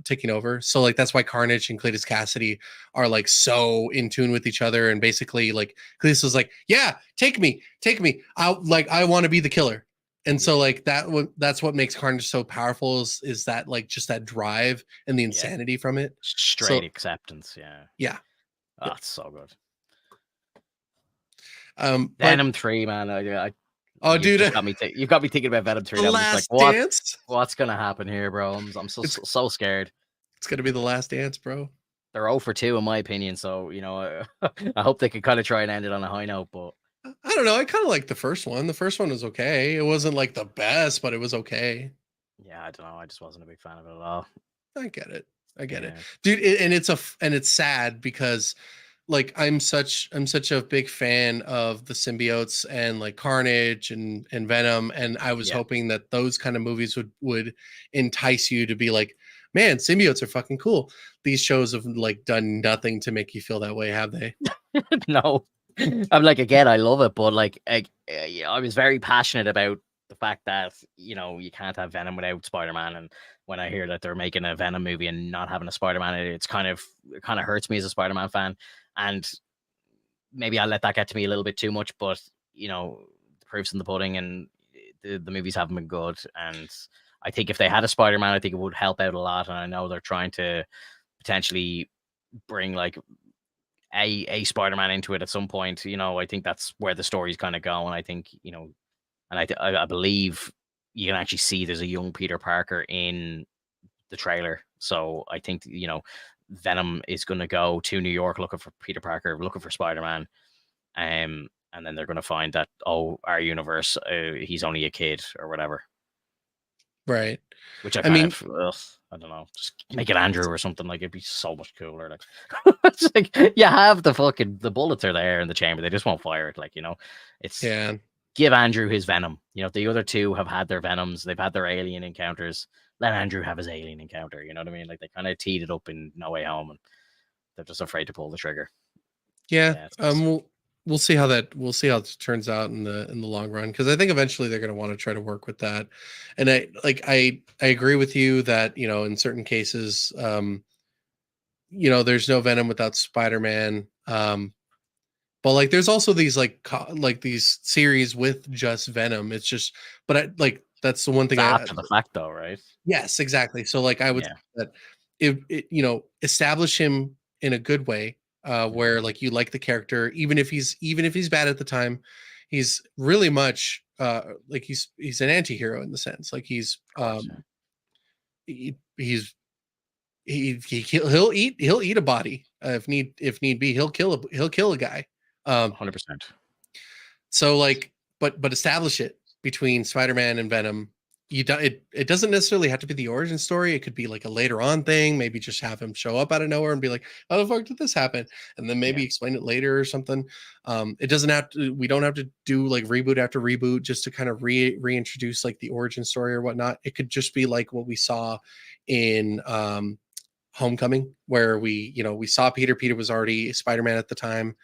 taking over. So like that's why Carnage and Cletus Cassidy are like so in tune with each other, and basically like Cletus was like, yeah, take me, I want to be the killer. And so like that's what makes Carnage so powerful is that like just that drive and the Yeah. insanity from it. Straight So acceptance. Yeah. yeah. Oh, it's so good. But Venom 3, man. oh You've dude, just got me. You've got me thinking about Venom 3. the I'm just like, last dance. what's gonna happen here, bro? I'm It's so scared. it's gonna be the last dance, bro. They're 0 for 2 in my opinion. So I hope they can kind of try and end it on a high note. But I don't know. I kind of like the first one. The first one was okay. It wasn't like the best, but it was okay. yeah, I don't know. I just wasn't a big fan of it at all. I get it. I get it, Yeah, dude. And it's sad because like I'm such a big fan of the symbiotes and like Carnage and Venom, and I was yeah. hoping that those kind of movies would entice you to be like, man, symbiotes are fucking cool. These shows have like done nothing to make you feel that way, have they? No, I'm like, again, I love it, but like, I was very passionate about the fact that you can't have Venom without Spider-Man, and when I hear that they're making a Venom movie and not having a Spider-Man, it kind of hurts me as a Spider-Man fan, and maybe I let that get to me a little bit too much, but the proof's in the pudding, and the movies haven't been good, and I think if they had a Spider-Man, I think it would help out a lot, and I know they're trying to potentially bring like a Spider-Man into it at some point. I think that's where the story's kind of going. I think and I believe you can actually see there's a young Peter Parker in the trailer. So I think Venom is going to go to New York looking for Peter Parker, looking for Spider-Man, and then they're going to find that, oh, our universe, he's only a kid or whatever. Right. Which I I mean, I don't know, just make it Andrew or something. Like, it'd be so much cooler. Like, it's like you have the bullets are there in the chamber, they just won't fire it. Like, it's yeah. give Andrew his Venom. The other two have had their Venoms, they've had their alien encounters. Let Andrew have his alien encounter. You know what I mean? Like, they kind of teed it up in No Way Home, and they're just afraid to pull the trigger. Yeah. Yeah, it's We'll see how it turns out in the long run, because I think eventually they're going to want to try to work with that. And I agree with you that in certain cases, there's no Venom without Spider-Man. But like there's also these like these series with just Venom. It's just, but like that's the one thing after the fact, though, right? yes, exactly. So like I would say Yeah. that establish him in a good way, where like you like the character, even if he's bad at the time, he's really much like he's an anti-hero in the sense, like he's Of course, he's he'll eat a body, if need be, he'll kill a guy. 100%. So like, but establish it between Spider-Man and Venom. It doesn't necessarily have to be the origin story. It could be like a later on thing. Maybe just have him show up out of nowhere and be like, "How the fuck did this happen?" And then maybe Yeah. explain it later or something. It doesn't have to. We don't have to do like reboot after reboot just to kind of reintroduce like the origin story or whatnot. It could just be like what we saw in Homecoming, where we saw Peter. Peter was already Spider-Man at the time.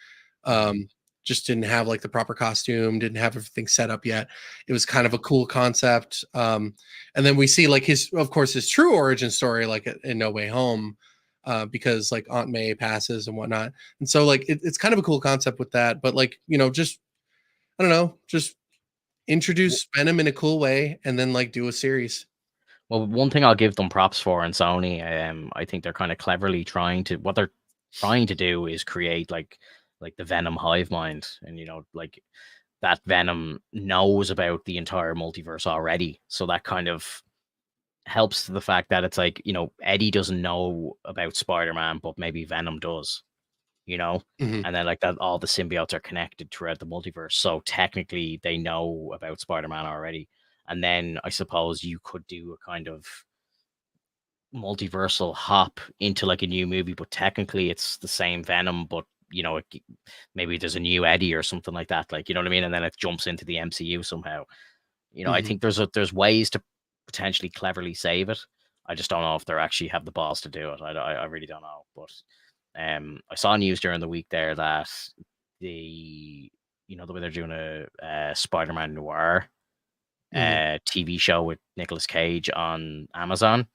Just didn't have like the proper costume, didn't have everything set up yet. It was kind of a cool concept. And then we see like his true origin story, like in No Way Home, because like Aunt May passes and whatnot. And so like it's kind of a cool concept with that. But like, just I don't know, just introduce Venom in a cool way and then like do a series. Well, one thing I'll give them props for in Sony, I think they're kind of cleverly what they're trying to do is create like the Venom hive mind, and like that Venom knows about the entire multiverse already, so that kind of helps to the fact that it's like Eddie doesn't know about Spider-Man, but maybe Venom does, Mhm. and then like that all the symbiotes are connected throughout the multiverse, so technically they know about Spider-Man already. And then I suppose you could do a kind of multiversal hop into like a new movie, but technically it's the same Venom, but maybe there's a new Eddie or something like that, like, you know what I mean, and then it jumps into the MCU somehow. I Mhm. think there's ways to potentially cleverly save it. I just don't know if they actually have the balls to do it. I really don't know. But I saw news during the week there that the way they're doing a Spider-Man noir TV show with Nicolas Cage on Amazon.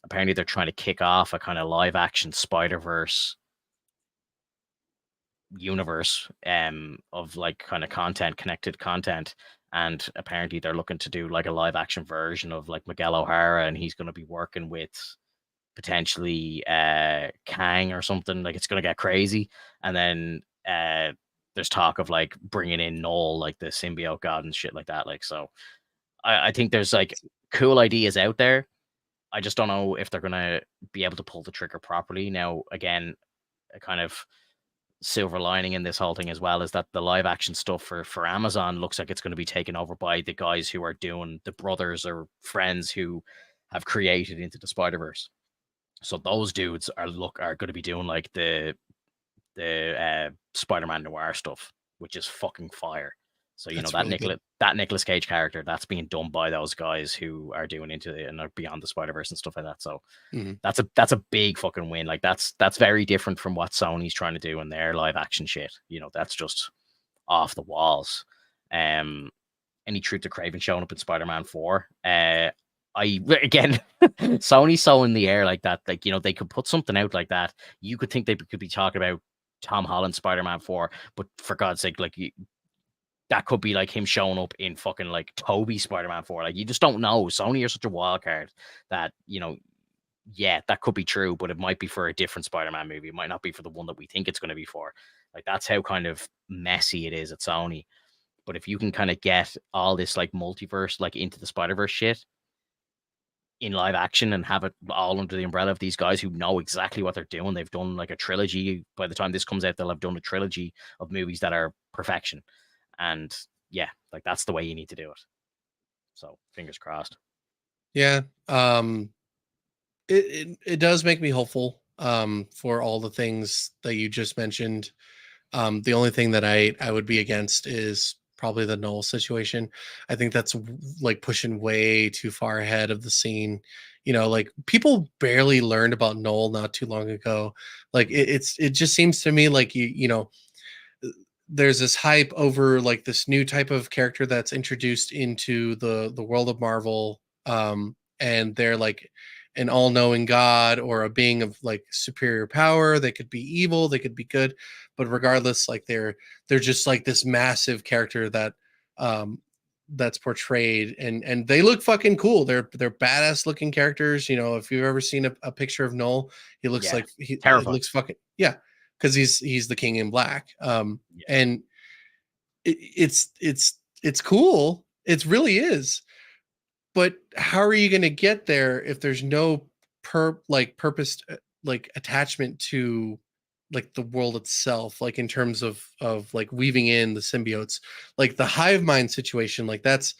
Apparently, they're trying to kick off a kind of live action Spider-Verse universe of like kind of connected content. And apparently they're looking to do like a live action version of like Miguel O'Hara, and he's going to be working with potentially Kang or something. Like it's going to get crazy. And then there's talk of like bringing in Null, like the symbiote god and shit like that. Like, so I think there's like cool ideas out there. I just don't know if they're going to be able to pull the trigger properly. Now, again, a kind of silver lining in this whole thing as well is that the live action stuff for Amazon looks like it's going to be taken over by the guys who are doing the brothers or friends who have created Into the Spider-Verse. So those dudes are going to be doing like the Spider-Man noir stuff, which is fucking fire. So you know that really Nicolas Cage character that's being done by those guys who are doing Into the and are Beyond the Spider-Verse and stuff like that. So that's a big fucking win. Like that's very different from what Sony's trying to do in their live action shit. You know, that's just off the walls. Any truth to Craven showing up in Spider-Man 4? Again, Sony's so in the air like that. Like, you know, they could put something out like that. You could think they could be talking about Tom Holland Spider-Man 4, but for God's sake, like that could be like him showing up in fucking like Toby Spider-Man 4. Like you just don't know. Sony are such a wild card that, you know, yeah, that could be true, but it might be for a different Spider-Man movie. It might not be for the one that we think it's going to be for. Like that's how kind of messy it is at Sony. But if you can kind of get all this like multiverse, like Into the Spider-Verse shit in live action and have it all under the umbrella of these guys who know exactly what they're doing. They've done like a trilogy. By the time this comes out, they'll have done a trilogy of movies that are perfection. And yeah, like that's the way you need to do it. So fingers crossed. Yeah. It does make me hopeful for all the things that you just mentioned. The only thing that I would be against is probably the Null situation. I think that's like pushing way too far ahead of the scene. You know, like people barely learned about Null not too long ago. Like it just seems to me like you know there's this hype over like this new type of character that's introduced into the world of Marvel, and they're like an all-knowing god or a being of like superior power. They could be evil, they could be good, but regardless, like they're just like this massive character that that's portrayed, and they look fucking cool. They're badass looking characters. You know, if you've ever seen a picture of Null, he looks like he looks fucking because he's the King in Black. And it's cool. It really is. But how are you going to get there if there's no purposed like attachment to like the world itself, like in terms of like weaving in the symbiotes, like the hive mind situation, like that's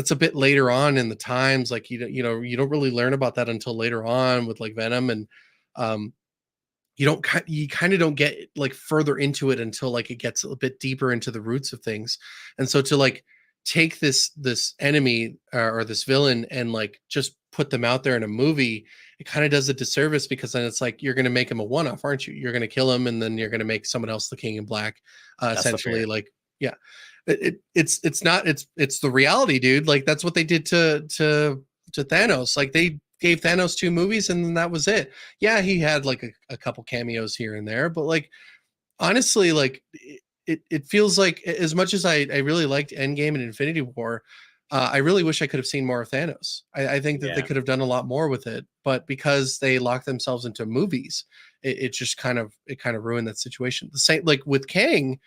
a bit later on in the times. Like you don't really learn about that until later on with like Venom, and you kind of don't get like further into it until like it gets a bit deeper into the roots of things. And so to like take this enemy or this villain and like just put them out there in a movie, it kind of does a disservice, because then it's like you're going to make him a one-off, aren't you? You're going to kill him and then you're going to make someone else the King in Black, essentially. Like it's the reality, dude. Like that's what they did to Thanos. Like they gave Thanos 2 movies and then that was it. Yeah, he had like a couple cameos here and there, but like honestly, like it feels like, as much as I really liked Endgame and Infinity War, I really wish I could have seen more of Thanos. I think that they could have done a lot more with it, but because they locked themselves into movies, it just kind of ruined that situation. The same like with Kang,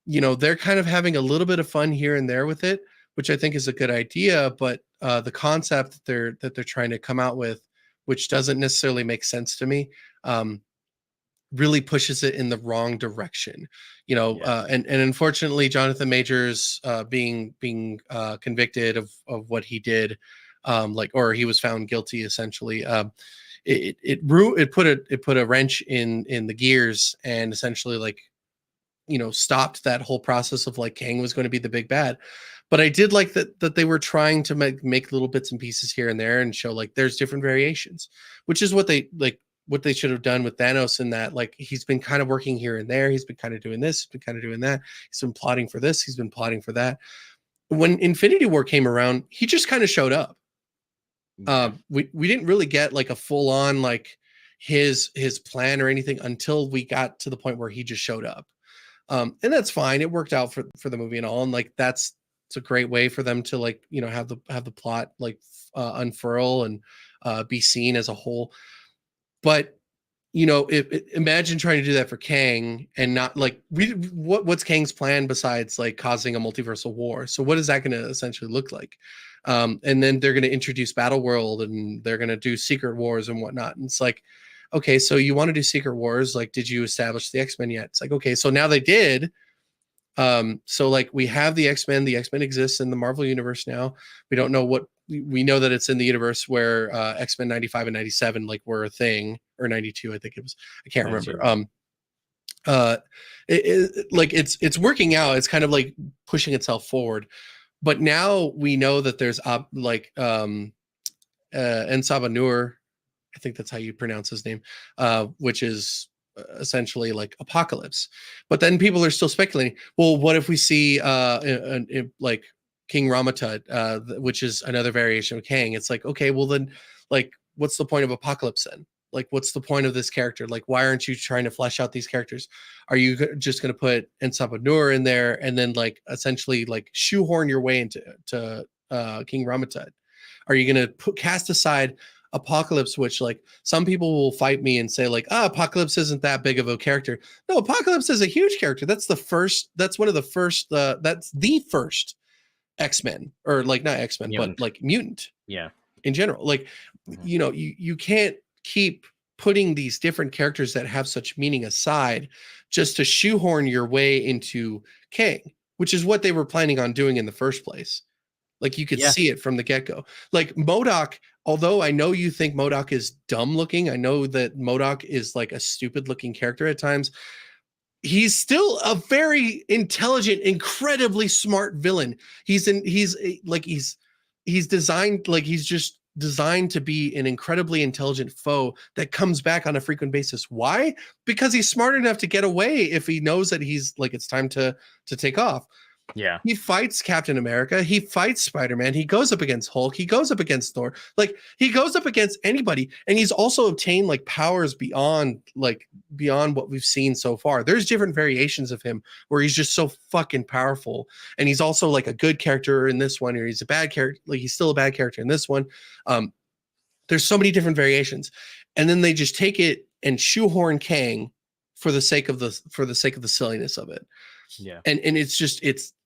you know, they're kind of having a little bit of fun here and there with it, which I think is a good idea, but the concept that they're trying to come out with, which doesn't necessarily make sense to me, really pushes it in the wrong direction, you know. And unfortunately, Jonathan Majors being convicted of what he did, or he was found guilty, essentially. It put a wrench in the gears, and essentially, like, you know, stopped that whole process of like Kang was going to be the big bad. But I did like that they were trying to make little bits and pieces here and there and show like there's different variations, which is what they should have done with Thanos, in that like he's been kind of working here and there, he's been kind of doing this, he's been kind of doing that, he's been plotting for this, he's been plotting for that. when Infinity War came around, he just kind of showed up. Yeah. We didn't really get like a full on like his plan or anything until we got to the point where he just showed up. And that's fine. It worked out for the movie and all, and like it's a great way for them to like, you know, have the plot like unfurl and be seen as a whole. But you know, imagine trying to do that for Kang and not like what's Kang's plan besides like causing a multiversal war? So what is that going to essentially look like? And then they're going to introduce Battle World and they're going to do Secret Wars and whatnot. And it's like, okay, so you want to do Secret Wars? Like, did you establish the X-Men yet? It's like, okay, so now they did. So like we have the X-Men. The X-Men exists in the Marvel universe now. We don't know what we know that it's in the universe where X-Men 95 and 97 like were a thing, or 92, I think it was. I can't remember. Like it's working out. It's kind of like pushing itself forward. But now we know that there's Ensabanur, I think that's how you pronounce his name, which is essentially like Apocalypse. But then people are still speculating, well, what if we see like King Ramatut, which is another variation of Kang? It's like, okay, well then, like, what's the point of Apocalypse then? Like, what's the point of this character? Like, why aren't you trying to flesh out these characters? Are you just going to put Ensabanur in there and then like essentially like shoehorn your way into King Ramatut? Are you going to cast aside Apocalypse, which like some people will fight me and say like, Apocalypse isn't that big of a character? No, Apocalypse is a huge character. That's one of the first, that's the first X-Men, or like not X-Men, but like mutant. Yeah. In general, like, you know, you can't keep putting these different characters that have such meaning aside just to shoehorn your way into Kang, which is what they were planning on doing in the first place. Like you could see it from the get-go. Like MODOK, although I know you think MODOK is dumb looking, I know that MODOK is like a stupid looking character at times. He's still a very intelligent, incredibly smart villain. He's designed, like he's just designed to be an incredibly intelligent foe that comes back on a frequent basis. Why? Because he's smart enough to get away if he knows that he's like, it's time to take off. Yeah. He fights Captain America. He fights Spider-Man. He goes up against Hulk. He goes up against Thor. Like he goes up against anybody. And he's also obtained like powers beyond what we've seen so far. There's different variations of him where he's just so fucking powerful. And he's also like a good character in this one, or he's a bad character. Like he's still a bad character in this one. There's so many different variations. And then they just take it and shoehorn Kang for the sake of the silliness of it. Yeah. And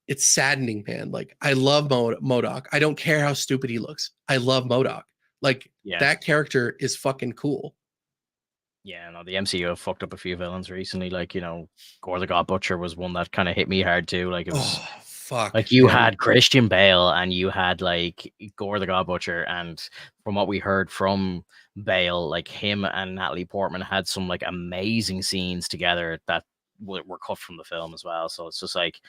it's saddening, man. Like I love MODOK. I don't care how stupid he looks. I love MODOK. Like that character is fucking cool. Yeah, no, the MCU have fucked up a few villains recently. Like, you know, Gore the God Butcher was one that kind of hit me hard too. Like it was fuck. Like you had Christian Bale and you had like Gore the God Butcher, and from what we heard from Bale, like him and Natalie Portman had some like amazing scenes together that were cut from the film as well. So it's just like,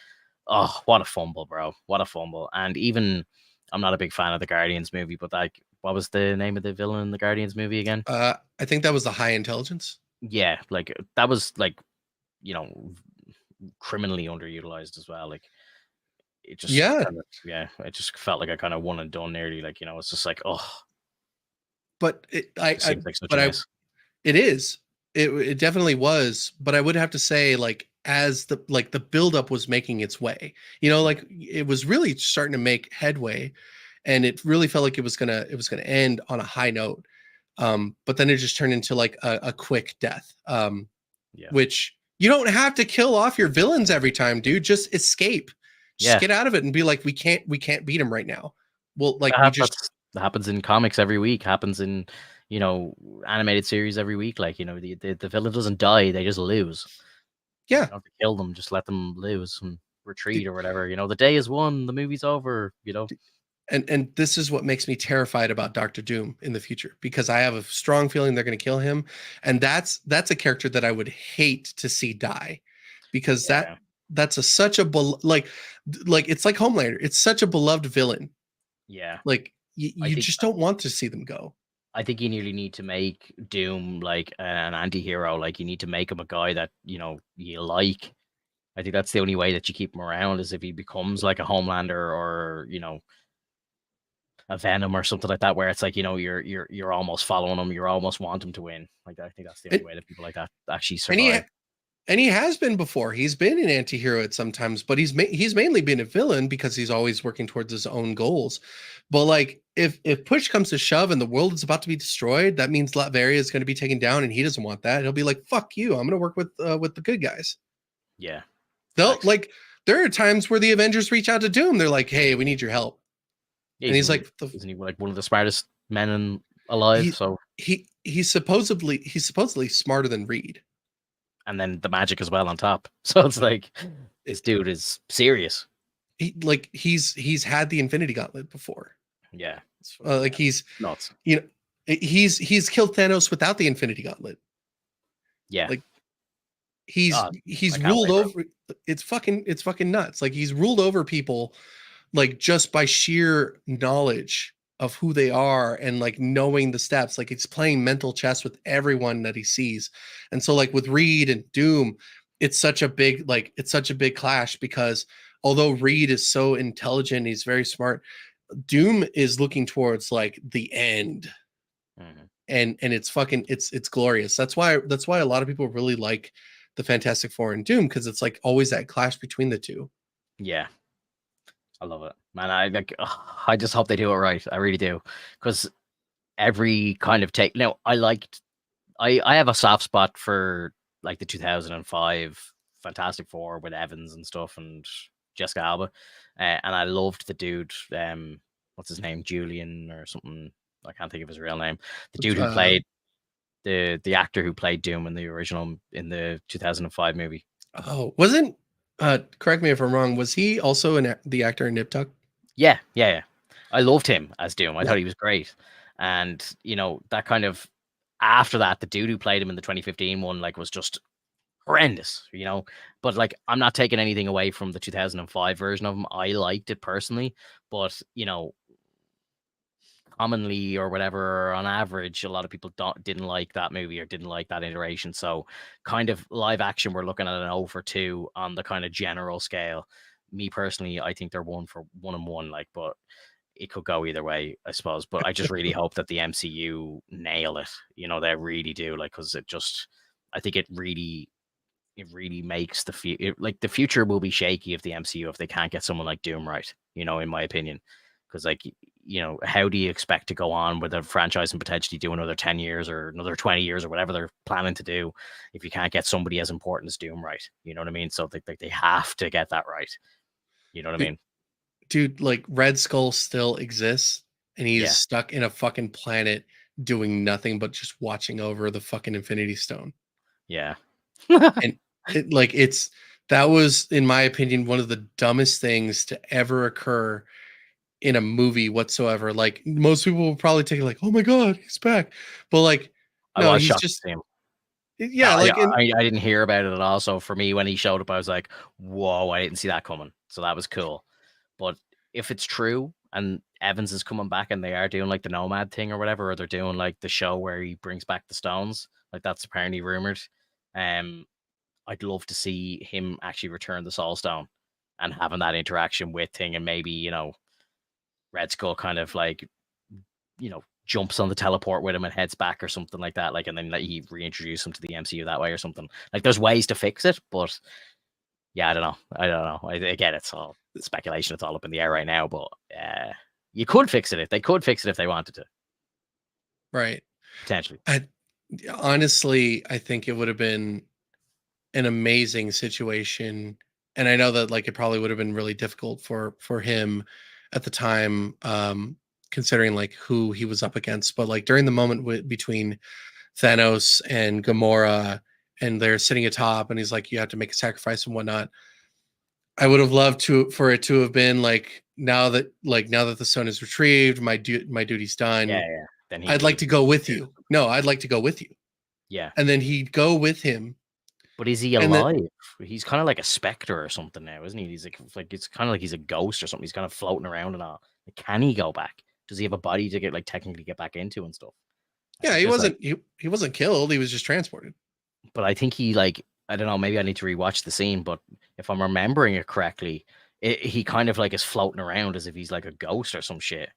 oh, what a fumble, bro. What a fumble. And even I'm not a big fan of the Guardians movie, but like, what was the name of the villain in the Guardians movie again? I think that was the High Intelligence. Yeah, like that was like, you know, criminally underutilized as well. Like it just it just felt like I kind of one and done nearly. Like, you know, it's just like, oh. But it is. It definitely was, but I would have to say, like, as the buildup was making its way, you know, like it was really starting to make headway, and it really felt like it was gonna end on a high note. But then it just turned into like a quick death. Which you don't have to kill off your villains every time, dude. Just escape. Just get out of it and be like, we can't beat him right now. Well, like that happens in comics every week, happens in, you know, animated series every week. Like, you know, the villain doesn't die, they just lose. Yeah. You don't have to kill them, just let them lose and retreat or whatever. You know, the day is won, the movie's over, you know. And this is what makes me terrified about Doctor Doom in the future, because I have a strong feeling they're going to kill him. And that's a character that I would hate to see die, because that's such a like it's like Homelander. It's such a beloved villain. Yeah. Like you just don't want to see them go. I think you nearly need to make Doom like an anti-hero. Like you need to make him a guy that, you know, you like, I think that's the only way that you keep him around is if he becomes like a Homelander or a Venom or something like that, where it's like you're almost following him, you almost want him to win. Like I think that's the only And, way that people like that actually and he survive. and he has been before. He's been an anti-hero at sometimes, but he's mainly been a villain because he's always working towards his own goals. But like if push comes to shove and the world is about to be destroyed, that means Latveria is going to be taken down, and he doesn't want that. He'll be like, "Fuck you! I'm going to work with the good guys." Yeah, They'll facts. like there are times where the Avengers reach out to Doom. They're like, "Hey, we need your help," Yeah, and he's like, isn't he like one of the smartest men alive? "He So he's supposedly smarter than Reed." and then the magic as well on top. So it's like this dude is serious. He's had the Infinity Gauntlet before. Yeah, Like yeah, he's nuts. he's killed Thanos without the Infinity Gauntlet. Yeah, Like he's I can't ruled wait, bro. over. It's fucking nuts. Like he's ruled over people like just by sheer knowledge of who they are and like knowing the steps. Like it's playing mental chess with everyone that he sees. And so like with Reed and Doom, it's such a big clash because although Reed is so intelligent, he's very smart. Doom is looking towards like the end. Mhm. And it's glorious. That's why a lot of people really like the Fantastic Four and Doom, because it's like always that clash between the two. Yeah, I love it, man. I like. I just hope they do it right. I really do, because every kind of take. Now, I have a soft spot for like the 2005 Fantastic Four with Evans and stuff and Jessica Alba, and I loved the dude. What's his name? Julian or something. I can't think of his real name. The dude who Uh, played the actor who played Doom in the original in the 2005 movie. oh, wasn't correct me if I'm wrong. Was he also the actor in Nip Tuck? Yeah, yeah, yeah. I loved him as Doom. I Yeah. thought he was great. And, that kind of after that, the dude who played him in the 2015 one, like, was just horrendous. But like, I'm not taking anything away from the 2005 version of him. I liked it personally, but commonly or whatever, or on average, a lot of people didn't like that movie or didn't like that iteration. So, kind of live action, we're looking at an 0 for 2 on the kind of general scale. Me personally, I think they're 1 and 1, like, but it could go either way, I suppose. But I just really hope that the MCU nail it. They really do, like, because I think it really makes the future will be shaky of the MCU if they can't get someone like Doom right. In my opinion, because like how do you expect to go on with a franchise and potentially do another 10 years or another 20 years or whatever they're planning to do if you can't get somebody as important as Doom right? You know what I mean? So they have to get that right. You know what I mean? Dude, like Red Skull still exists, and he's Yeah. stuck in a fucking planet doing nothing but just watching over the fucking Infinity Stone. Yeah. And that was, in my opinion, one of the dumbest things to ever occur in a movie whatsoever. Like most people will probably take it like, "Oh my god, he's back," but like, I no, was he's shocked just to see him. yeah, like in I didn't hear about it at all. So for me, when he showed up, I was like, whoa, I didn't see that coming. So that was cool. But if it's true and Evans is coming back and they are doing like the Nomad thing or whatever, or they're doing like the show where he brings back the stones, like that's apparently rumored. I'd love to see him actually return the Soul Stone and having that interaction with Thing, and maybe, Red Skull kind of like, jumps on the teleport with him and heads back or something like that. Like, and then like, he reintroduce him to the MCU that way or something. Like, there's ways to fix it, but yeah, I don't know. Again, it's all speculation. It's all up in the air right now, but you could fix it. If they could fix it if they wanted to, right. potentially. Honestly, I think it would have been an amazing situation, and I know that like it probably would have been really difficult for him at the time, considering like who he was up against. But like during the moment between Thanos and Gamora, and they're sitting atop, and he's like, "You have to make a sacrifice and whatnot." I would have loved for it to have been like, now that the stone is retrieved, my duty's Yeah, done. yeah. Then I'd like to go with yeah, you. No, I'd like to go with you. yeah. And then he'd go with him. But is he And then alive? He's kind of like a specter or something now, isn't he? He's like it's kind of like he's a ghost or something. He's kind of floating around and all. Like, can he go back? Does he have a body to technically get back into and stuff? I yeah, think there's like, he wasn't killed. He was just transported. but I think he like, I don't know. Maybe I need to rewatch the scene, but if I'm remembering it correctly, he kind of like is floating around as if he's like a ghost or some shit.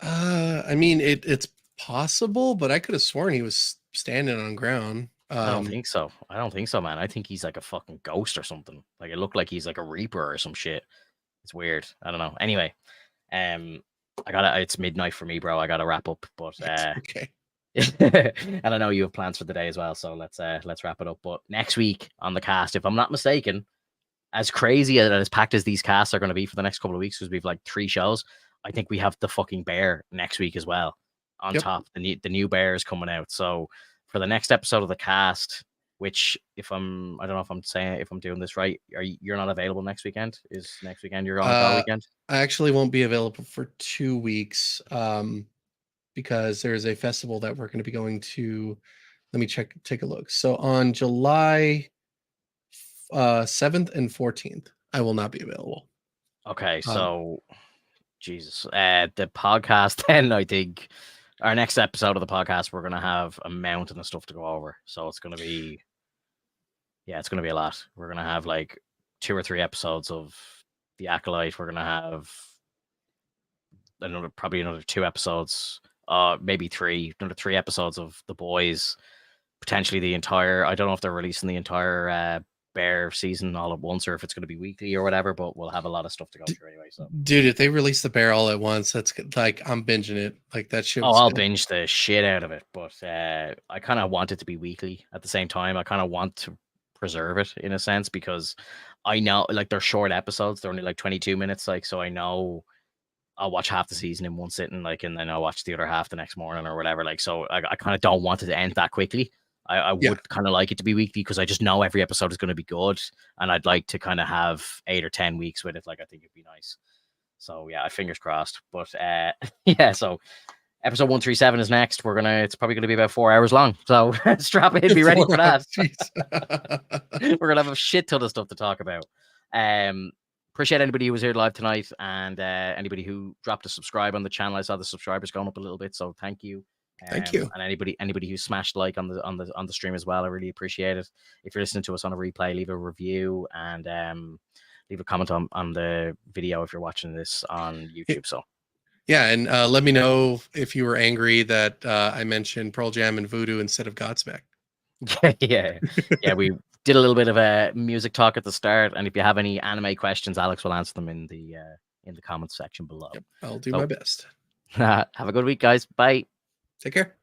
I mean, it's possible, but I could have sworn he was standing on ground. I don't think so. I don't think so, man. I think he's like a fucking ghost or something. Like it looked like he's like a reaper or some shit. It's weird. I don't know. Anyway, I gotta. It's midnight for me, bro. I gotta wrap up. But okay. and I know you have plans for the day as well. So let's wrap it up. But next week on the cast, if I'm not mistaken, as crazy and as packed as these casts are going to be for the next couple of weeks, because we've like 3 shows, I think we have the fucking bear next week as well. On top, the new bear is coming out. So for the next episode of the cast, which I don't know if I'm doing this right, you're not available next weekend? Is next weekend you're on a go weekend? I actually won't be available for 2 weeks because there's a festival that we're going to be going to. Let me take a look. So on July 7th and 14th, I will not be available. Okay, so Jesus. The podcast then, I think our next episode of the podcast, we're gonna have a mountain of stuff to go over. So it's gonna be it's gonna be a lot. We're gonna have like 2 or 3 episodes of The Acolyte. We're gonna have probably another 2 episodes, maybe 3, another 3 episodes of The Boys. Potentially the entire. I don't know if they're releasing the entire Bear season all at once or if it's going to be weekly or whatever, but we'll have a lot of stuff to go through anyway. So, dude, if they release the Bear all at once, that's like I'm binging it. Like that shit. I'll binge the shit out of it, but I kind of want it to be weekly at the same time. I kind of want to preserve it in a sense because I know like they're short episodes, they're only like 22 minutes, like so I know I'll watch half the season in one sitting, like, and then I'll watch the other half the next morning or whatever. Like, so I kind of don't want it to end that quickly. I would kind of like it to be weekly because I just know every episode is going to be good, and I'd like to kind of have 8 or 10 weeks with it. Like I think it'd be nice. So yeah, fingers crossed. But so episode 137 is next. It's probably gonna be about 4 hours long. So strap in, be ready for that. We're gonna have a shit ton of stuff to talk about. Appreciate anybody who was here live tonight and anybody who dropped a subscribe on the channel. I saw the subscribers going up a little bit, so thank you. Thank you. And anybody who smashed like on the stream as well, I really appreciate it. If you're listening to us on a replay, leave a review and leave a comment on the video if you're watching this on YouTube. So yeah, and let me know if you were angry that I mentioned Pearl Jam and Voodoo instead of Godsmack. yeah, we did a little bit of a music talk at the start, and if you have any anime questions, Alex will answer them in the comments section below. Yep, I'll do my best. Have a good week, guys. Bye. Take care.